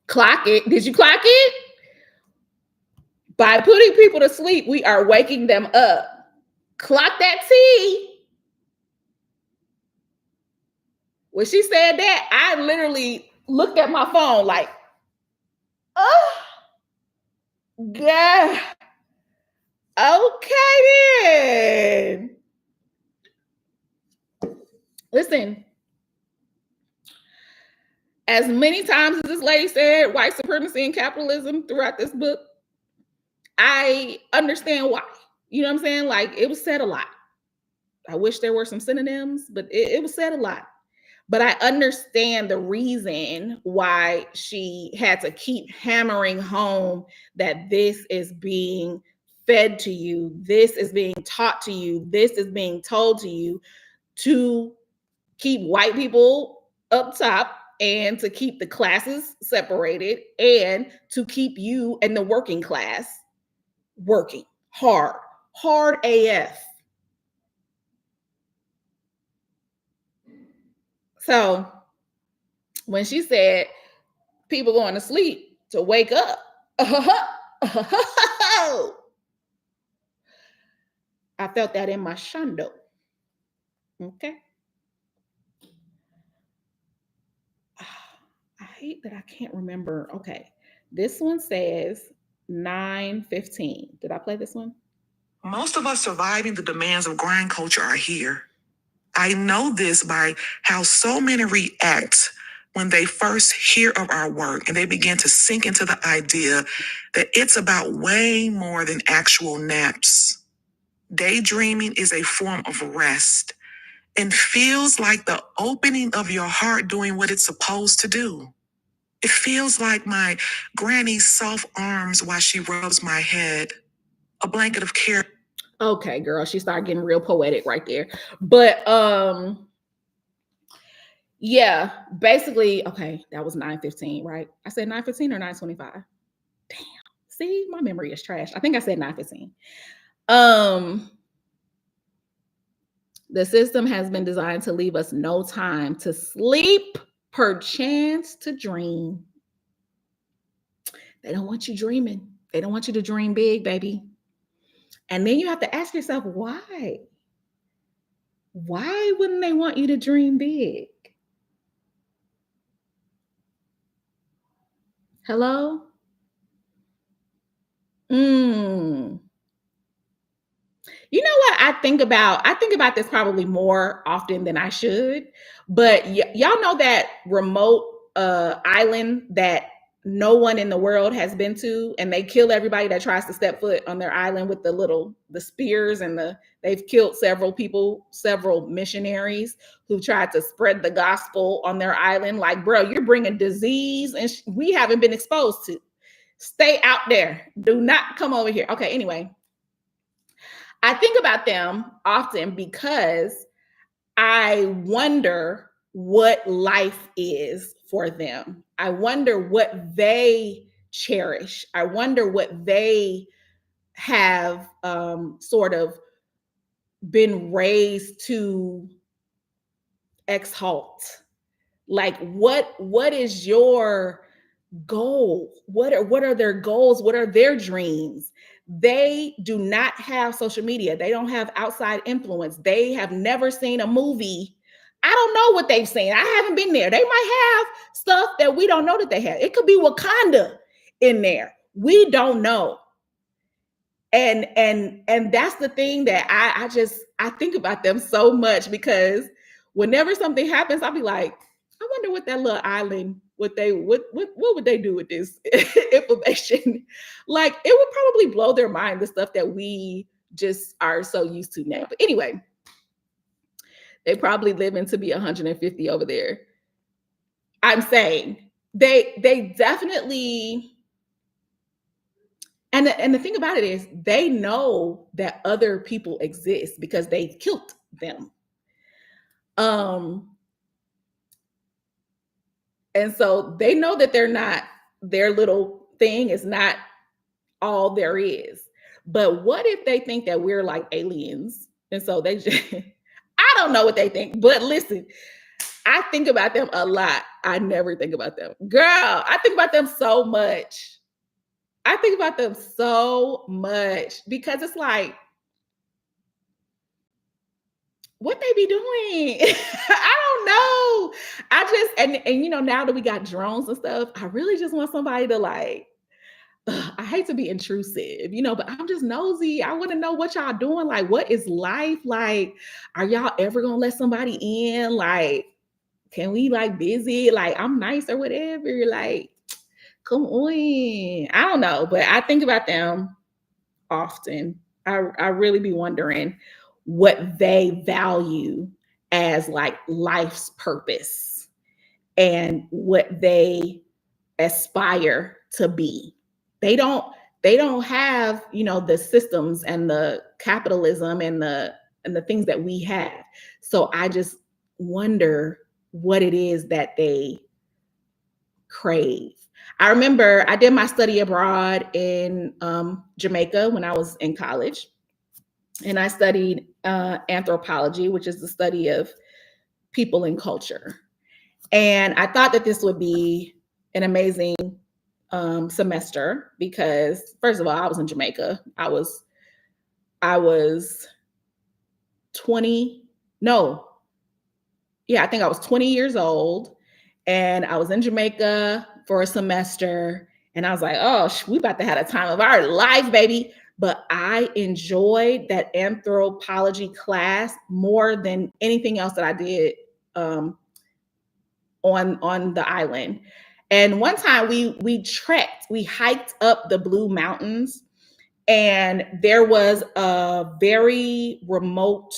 Clock it. Did you clock it? By putting people to sleep, we are waking them up. Clock that T. When she said that, I literally looked at my phone like, oh, yeah. Okay then. Listen, as many times as this lady said white supremacy and capitalism throughout this book, I understand why. You know what I'm saying? Like, it was said a lot. I wish there were some synonyms, but it was said a lot. But I understand the reason why she had to keep hammering home that this is being fed to you, this is being taught to you, this is being told to you to keep white people up top and to keep the classes separated and to keep you and the working class working hard AF. So when she said people going to sleep, to wake up. I felt that in my shando. Okay. I hate that I can't remember. Okay. This one says 9:15. Did I play this one? Most of us surviving the demands of grind culture are here. I know this by how so many react when they first hear of our work and they begin to sink into the idea that it's about way more than actual naps. Daydreaming is a form of rest and feels like the opening of your heart doing what it's supposed to do. It feels like my granny's soft arms while she rubs my head, a blanket of care. Okay, girl, she started getting real poetic right there. But yeah, basically, okay, that was 9:15, right? I said 9:15 or 9:25. Damn. See, my memory is trash. I think I said 9:15. The system has been designed to leave us no time to sleep, perchance to dream. They don't want you dreaming. They don't want you to dream big, baby. And then you have to ask yourself, why? Why wouldn't they want you to dream big? Hello? You know what I think about? I think about this probably more often than I should. But y'all know that remote island that no one in the world has been to, and they kill everybody that tries to step foot on their island with the spears and they've killed several people, several missionaries who tried to spread the gospel on their island. Like, bro, you're bringing disease and we haven't been exposed to. Stay out there. Do not come over here. Okay, anyway. I think about them often because I wonder what life is for them. I wonder what they cherish. I wonder what they have sort of been raised to exalt. Like, what is your goal? What are their goals? What are their dreams? They do not have social media. They don't have outside influence. They have never seen a movie. I don't know what they've seen. I haven't been there. They might have stuff that we don't know that they have. It could be Wakanda in there. We don't know. And that's the thing that I think about them so much, because whenever something happens, I'll be like, I wonder what that little island, what would they do with this information? Like, it would probably blow their mind, the stuff that we just are so used to now. But anyway, they probably living to be 150 over there. I'm saying they definitely. And the thing about it is, they know that other people exist because they've killed them. And so they know that their little thing is not all there is. But what if they think that we're like aliens? And so they just, I don't know what they think. But listen, I think about them a lot. I never think about them. Girl, I think about them so much. I think about them so much because it's like, what they be doing? I don't know. And you know, now that we got drones and stuff, I really just want somebody to like, I hate to be intrusive, you know, but I'm just nosy. I want to know what y'all doing. Like, what is life like? Are y'all ever gonna let somebody in? Like, can we like visit? Like, I'm nice or whatever. Like, come on. I don't know, but I think about them often. I really be wondering what they value as like life's purpose and what they aspire to be. They don't have, you know, the systems and the capitalism and the things that we have. So I just wonder what it is that they crave. I remember I did my study abroad in Jamaica when I was in college, and I studied anthropology, which is the study of people and culture. And I thought that this would be an amazing semester because, first of all, I was in Jamaica. I was 20. No, yeah, I think I was 20 years old, and I was in Jamaica for a semester. And I was like, oh, we about to have a time of our life, baby. But I enjoyed that anthropology class more than anything else that I did on the island. And one time we hiked up the Blue Mountains, and there was a very remote,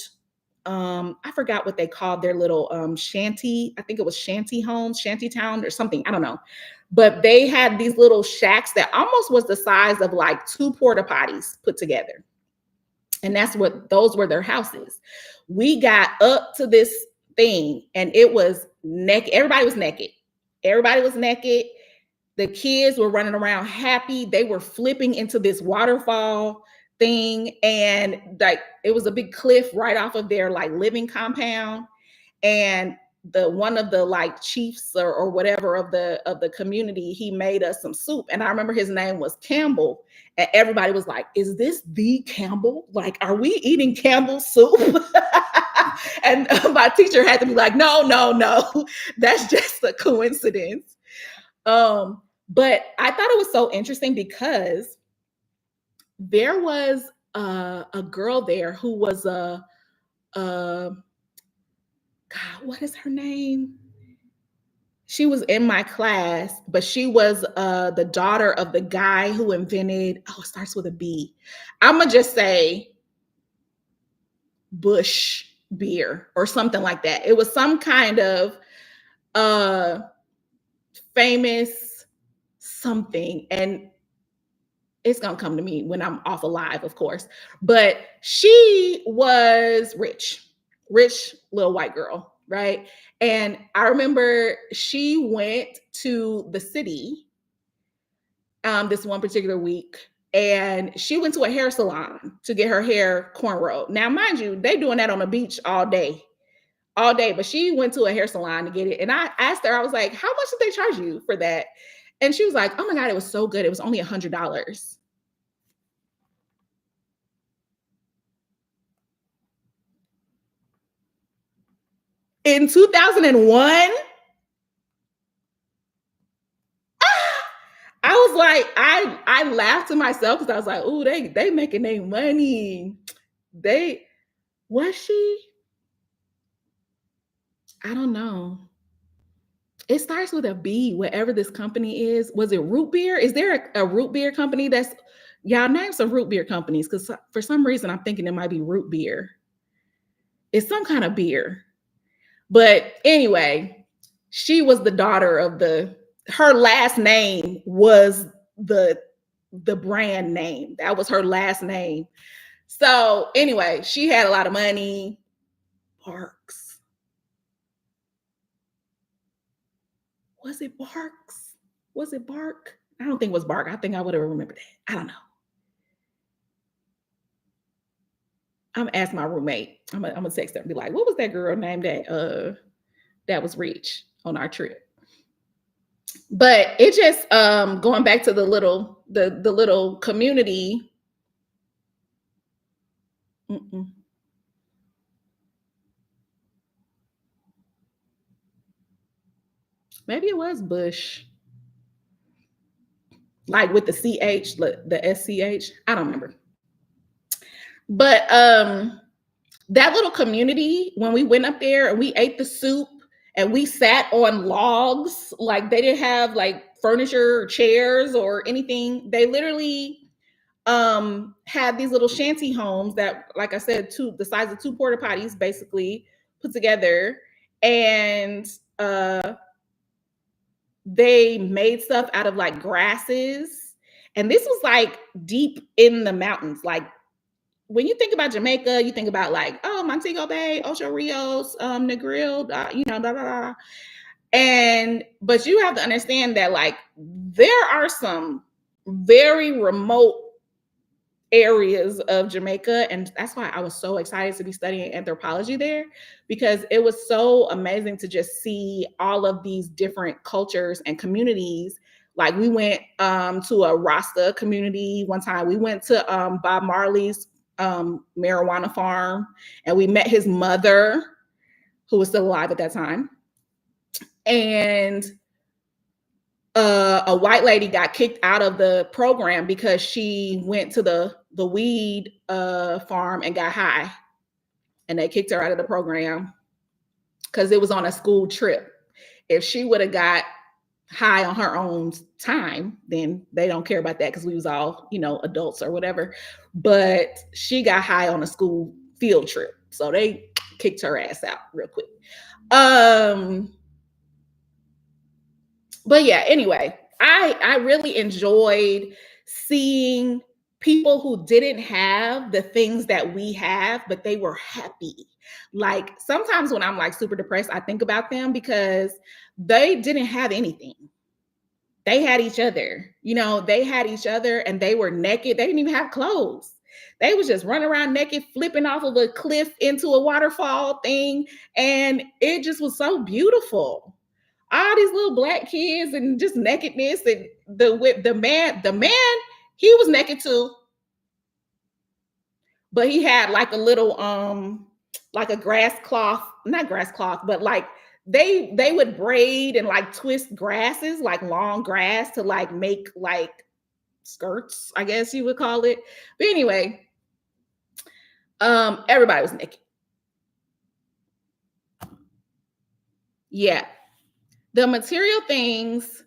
I forgot what they called their little shanty. I think it was shanty homes, shanty town or something. I don't know. But they had these little shacks that almost was the size of like 2 porta potties put together. And those were their houses. We got up to this thing and it was naked. Everybody was naked. Everybody was naked. The kids were running around happy. They were flipping into this waterfall thing. And like, it was a big cliff right off of their like living compound. And one of the like chiefs or whatever of the community, he made us some soup. And I remember his name was Campbell. And everybody was like, is this the Campbell? Like, are we eating Campbell soup? And my teacher had to be like, no, that's just a coincidence. But I thought it was so interesting because there was a girl there who was God, what is her name? She was in my class, but she was the daughter of the guy who invented, it starts with a B. I'm going to just say Bush beer or something like that. It was some kind of famous something. And it's going to come to me when I'm off alive, of course. But she was rich little white girl, right? And I remember she went to the city this one particular week, and she went to a hair salon to get her hair cornrowed. Now, mind you, they doing that on the beach all day, but she went to a hair salon to get it. And I asked her, I was like, how much did they charge you for that? And she was like, oh my God, it was so good. It was only $100. In 2001, I was like, I laughed to myself because I was like, ooh, they making their money. Was she? I don't know. It starts with a B, whatever this company is. Was it root beer? Is there a root beer company y'all name some root beer companies? Because for some reason I'm thinking it might be root beer. It's some kind of beer. But anyway, she was the daughter of her last name was the brand name. That was her last name. So anyway, she had a lot of money. Barks. Was it Barks? Was it Bark? I don't think it was Bark. I think I would have remembered that. I don't know. I'm gonna ask my roommate. I'm gonna text her and be like, what was that girl named that was rich on our trip? But it just going back to the little community. Maybe it was Bush. Like with the CH, the SCH. I don't remember. But that little community, when we went up there and we ate the soup and we sat on logs, like they didn't have like furniture or chairs or anything. They literally had these little shanty homes that, like I said, the size of 2 porta potties basically put together. And they made stuff out of like grasses. And this was like deep in the mountains. Like when you think about Jamaica, you think about like, oh, Montego Bay, Ocho Rios, Negril, blah, blah, blah. But you have to understand that like there are some very remote areas of Jamaica. And that's why I was so excited to be studying anthropology there, because it was so amazing to just see all of these different cultures and communities Like we went to a Rasta community one time. We went to Bob Marley's marijuana farm, and we met his mother, who was still alive at that time. And a white lady got kicked out of the program because she went to the weed farm and got high, and they kicked her out of the program because it was on a school trip. If she would have got high on her own time, then they don't care about that because we was all, adults or whatever. But she got high on a school field trip, so they kicked her ass out real quick. But yeah, anyway, I really enjoyed seeing people who didn't have the things that we have, but they were happy. Like sometimes when I'm like super depressed, I think about them because they didn't have anything. They had each other, they had each other and they were naked. They didn't even have clothes. They was just running around naked, flipping off of a cliff into a waterfall thing. And it just was so beautiful. All these little black kids and just nakedness. And the man, he was naked too. But he had like a little, like a not grass cloth, but like they would braid and like twist grasses, like long grass to like make like skirts, I guess you would call it. But anyway, everybody was naked. Yeah. The material things,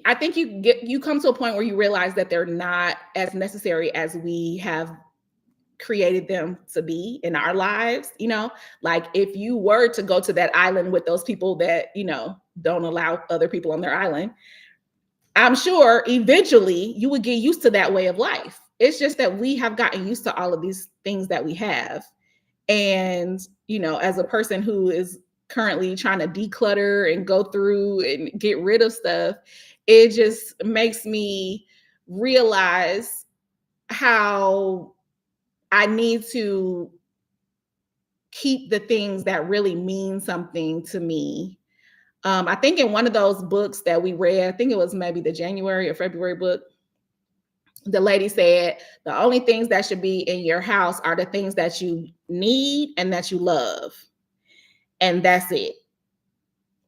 I think you come to a point where you realize that they're not as necessary as we have created them to be in our lives. Like if you were to go to that island with those people that don't allow other people on their island, I'm sure eventually you would get used to that way of life. It's just that we have gotten used to all of these things that we have. And as a person who is currently trying to declutter and go through and get rid of stuff, it just makes me realize how I need to keep the things that really mean something to me. I think in one of those books that we read, I think it was maybe the January or February book, the lady said the only things that should be in your house are the things that you need and that you love. And that's it.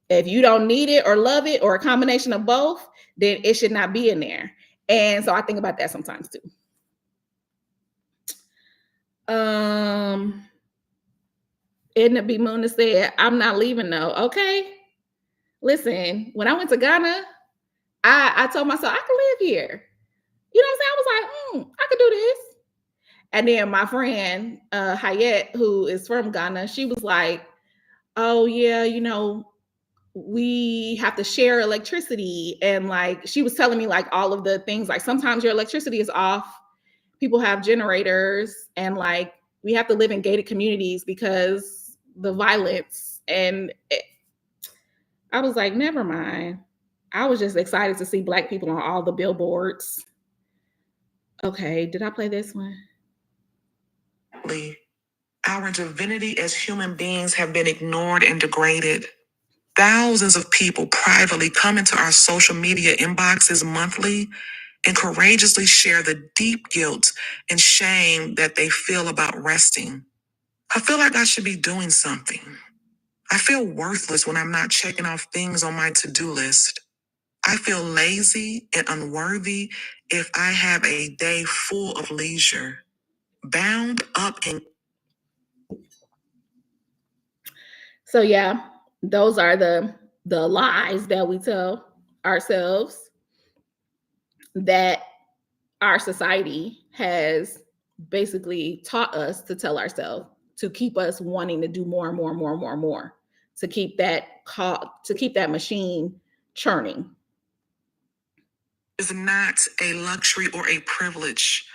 If you don't need it or love it or a combination of both, then it should not be in there. And so I think about that sometimes too. Edna B. Moona said, I'm not leaving though. Okay. Listen, when I went to Ghana, I told myself I could live here. You know what I'm saying? I was like, I could do this. And then my friend, Hayet, who is from Ghana, she was like, oh yeah, we have to share electricity. And like, she was telling me like all of the things, like sometimes your electricity is off. People have generators and like, we have to live in gated communities because the violence. And I was like, never mind. I was just excited to see Black people on all the billboards. Okay, did I play this one? Our divinity as human beings have been ignored and degraded. Thousands of people privately come into our social media inboxes monthly and courageously share the deep guilt and shame that they feel about resting. I feel like I should be doing something. I feel worthless when I'm not checking off things on my to-do list. I feel lazy and unworthy if I have a day full of leisure, bound up in. So yeah, those are the lies that we tell ourselves that our society has basically taught us to tell ourselves to keep us wanting to do more and more and more and more and more, to keep that machine churning. Is not a luxury or a privilege.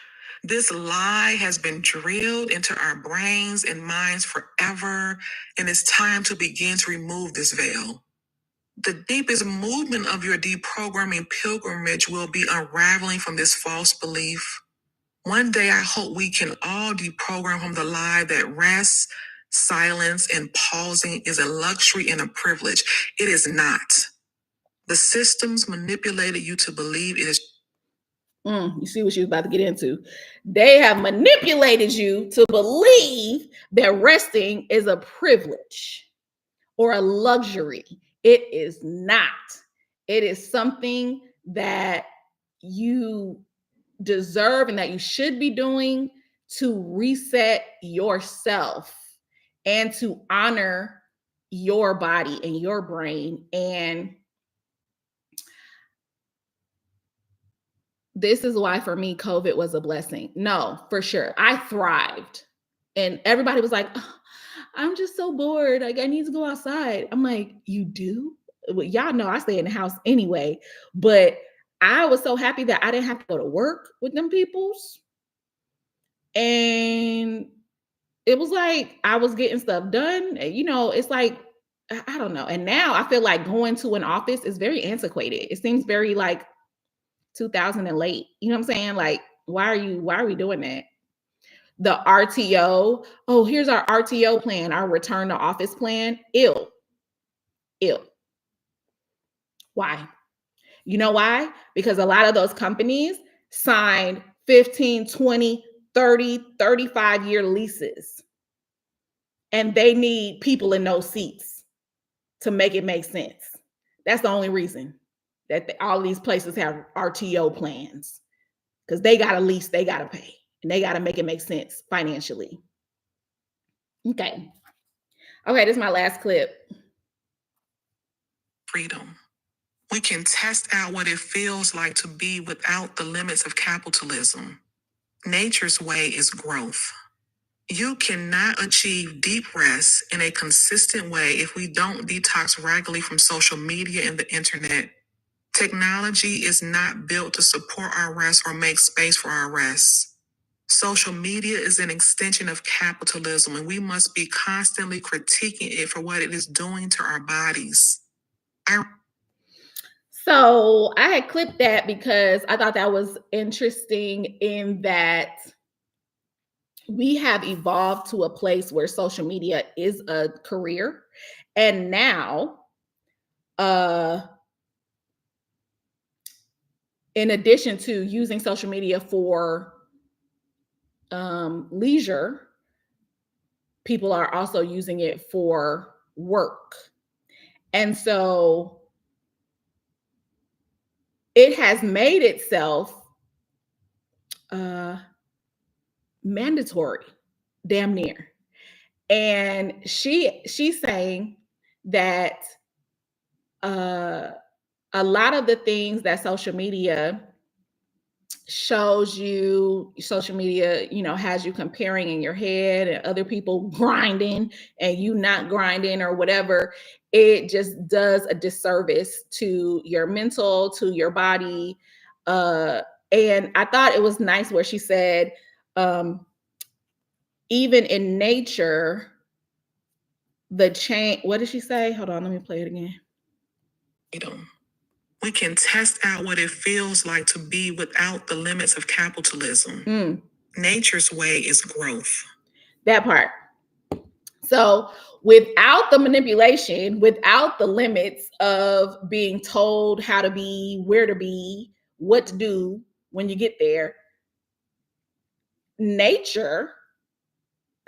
This lie has been drilled into our brains and minds forever, and it's time to begin to remove this veil. The deepest movement of your deprogramming pilgrimage will be unraveling from this false belief. One day, I hope we can all deprogram from the lie that rest, silence, and pausing is a luxury and a privilege. It is not. The systems manipulated you to believe it is. You see what she was about to get into. They have manipulated you to believe that resting is a privilege or a luxury. It is not. It is something that you deserve and that you should be doing to reset yourself and to honor your body and your brain. And this is why for me, COVID was a blessing. No, for sure. I thrived. And everybody was like, "Oh, I'm just so bored. Like, I need to go outside." I'm like, you do? Well, y'all know I stay in the house anyway. But I was so happy that I didn't have to go to work with them peoples. And it was like I was getting stuff done. You know, it's like, I don't know. And now I feel like going to an office is very antiquated. It seems very like 2000 and late. You know what I'm saying? Like, why are we doing that? The RTO. Oh, here's our RTO plan, our return to office plan. Ill. Why? You know why? Because a lot of those companies signed 15, 20, 30, 35-year leases. And they need people in those seats to make it make sense. That's the only reason that all these places have RTO plans, because they got a lease, they got to pay, and they got to make it make sense financially. Okay, this is my last clip. Freedom. We can test out what it feels like to be without the limits of capitalism. Nature's way is growth. You cannot achieve deep rest in a consistent way if we don't detox regularly from social media and the internet. Technology is not built to support our rest or make space for our rest. Social media is an extension of capitalism, and we must be constantly critiquing it for what it is doing to our bodies. So I had clipped that because I thought that was interesting, in that we have evolved to a place where social media is a career. And now, in addition to using social media for leisure, people are also using it for work. And so it has made itself mandatory, damn near. And she's saying that a lot of the things that social media shows you, has you comparing in your head and other people grinding and you not grinding or whatever. It just does a disservice to your mental, to your body. And I thought it was nice where she said, even in nature, the change. What did she say? Hold on, let me play it again. We can test out what it feels like to be without the limits of capitalism. Nature's way is growth. That part. So without the manipulation, without the limits of being told how to be, where to be, what to do when you get there, nature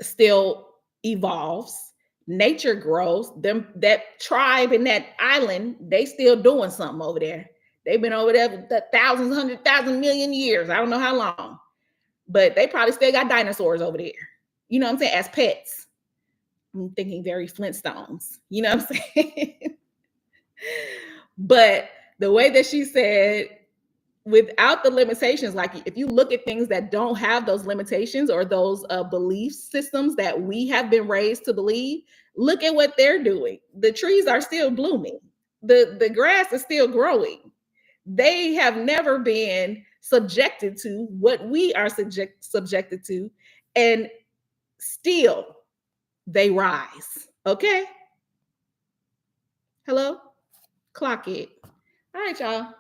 still evolves. Nature grows. That tribe and that island, they still doing something over there. They've been over there for thousands, 100,000 million years. I don't know how long, but they probably still got dinosaurs over there. You know what I'm saying? As pets. I'm thinking very Flintstones. You know what I'm saying? But the way that she said, without the limitations, like if you look at things that don't have those limitations or those belief systems that we have been raised to believe, look at what they're doing. The trees are still blooming. The grass is still growing. They have never been subjected to what we are subjected to, and still they rise. Okay? Hello? Clock it. All right, y'all.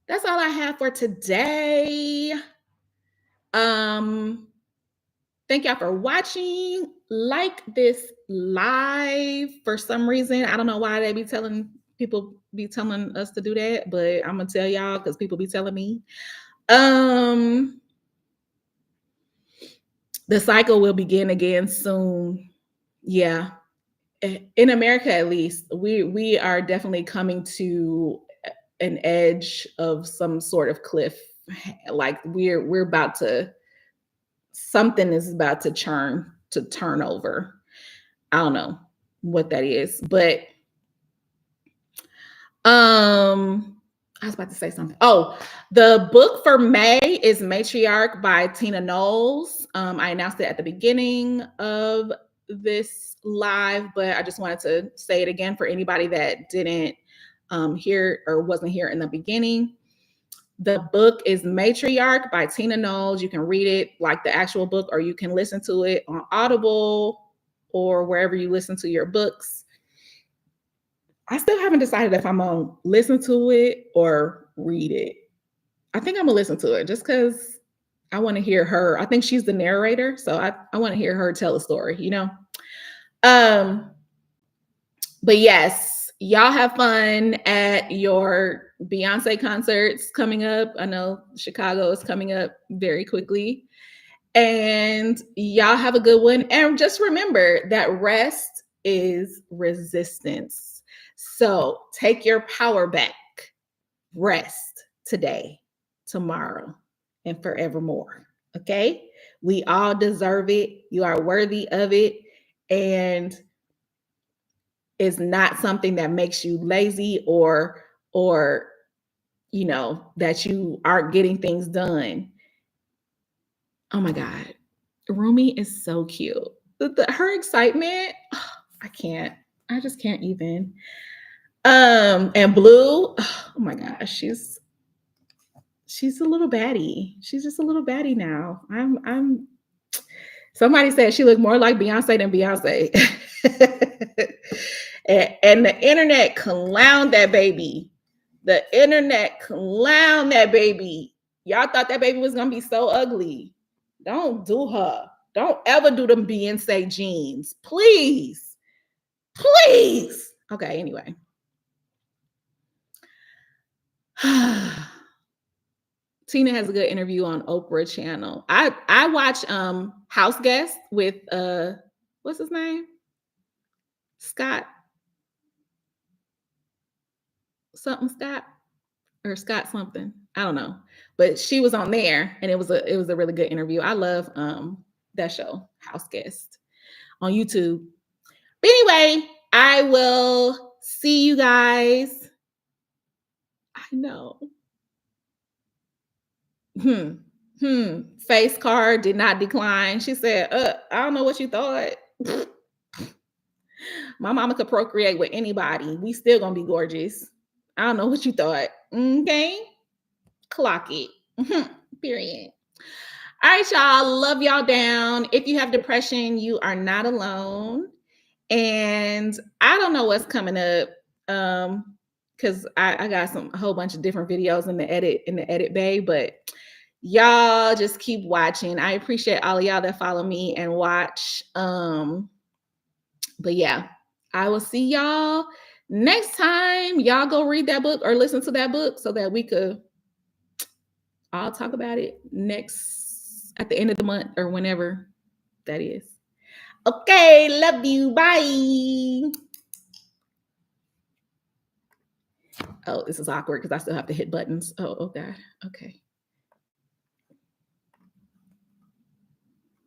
That's all I have for today. Thank y'all for watching. Like this live for some reason. I don't know why they be telling People be telling us to do that, but I'm gonna tell y'all because people be telling me. The cycle will begin again soon. Yeah. In America, at least, we are definitely coming to an edge of some sort of cliff. Like we're about to, something is about to turn over. I don't know what that is, but I was about to say something. Oh, the book for May is Matriarch by Tina Knowles. I announced it at the beginning of this live, but I just wanted to say it again for anybody that didn't hear or wasn't here in the beginning. The book is Matriarch by Tina Knowles. You can read it like the actual book, or you can listen to it on Audible or wherever you listen to your books. I still haven't decided if I'm going to listen to it or read it. I think I'm going to listen to it just because I want to hear her. I think she's the narrator, so I want to hear her tell a story, you know? But yes, y'all have fun at your Beyonce concerts coming up. I know Chicago is coming up very quickly. And y'all have a good one. And just remember that rest is resistance. So take your power back. Rest today, tomorrow, and forevermore. Okay? We all deserve it. You are worthy of it. And it's not something that makes you lazy or you know that you aren't getting things done. Oh my God. Rumi is so cute. Her excitement, I just can't even. And Blue, oh my gosh, she's a little baddie. She's just a little baddie now. Somebody said she looked more like Beyonce than Beyonce. and the internet clowned that baby. The internet clowned that baby. Y'all thought that baby was gonna be so ugly. Don't do her. Don't ever do them Beyonce jeans. Please. Please. Okay, anyway. Tina has a good interview on Oprah channel. I watch House Guest with what's his name? Scott or Scott something. I don't know. But she was on there and it was a really good interview. I love that show, House Guest, on YouTube. But anyway, I will see you guys. I know. Face card did not decline. She said, I don't know what you thought. My mama could procreate with anybody. We still gonna be gorgeous. I don't know what you thought. Okay. Clock it. Period. All right, y'all. Love y'all down. If you have depression, you are not alone. And I don't know what's coming up. Because I got a whole bunch of different videos in the edit bay, but y'all just keep watching. I appreciate all of y'all that follow me and watch. But yeah, I will see y'all next time. Y'all go read that book or listen to that book so that we could all talk about it next at the end of the month or whenever that is. Okay, love you. Bye. Oh, this is awkward because I still have to hit buttons. Oh God. Okay.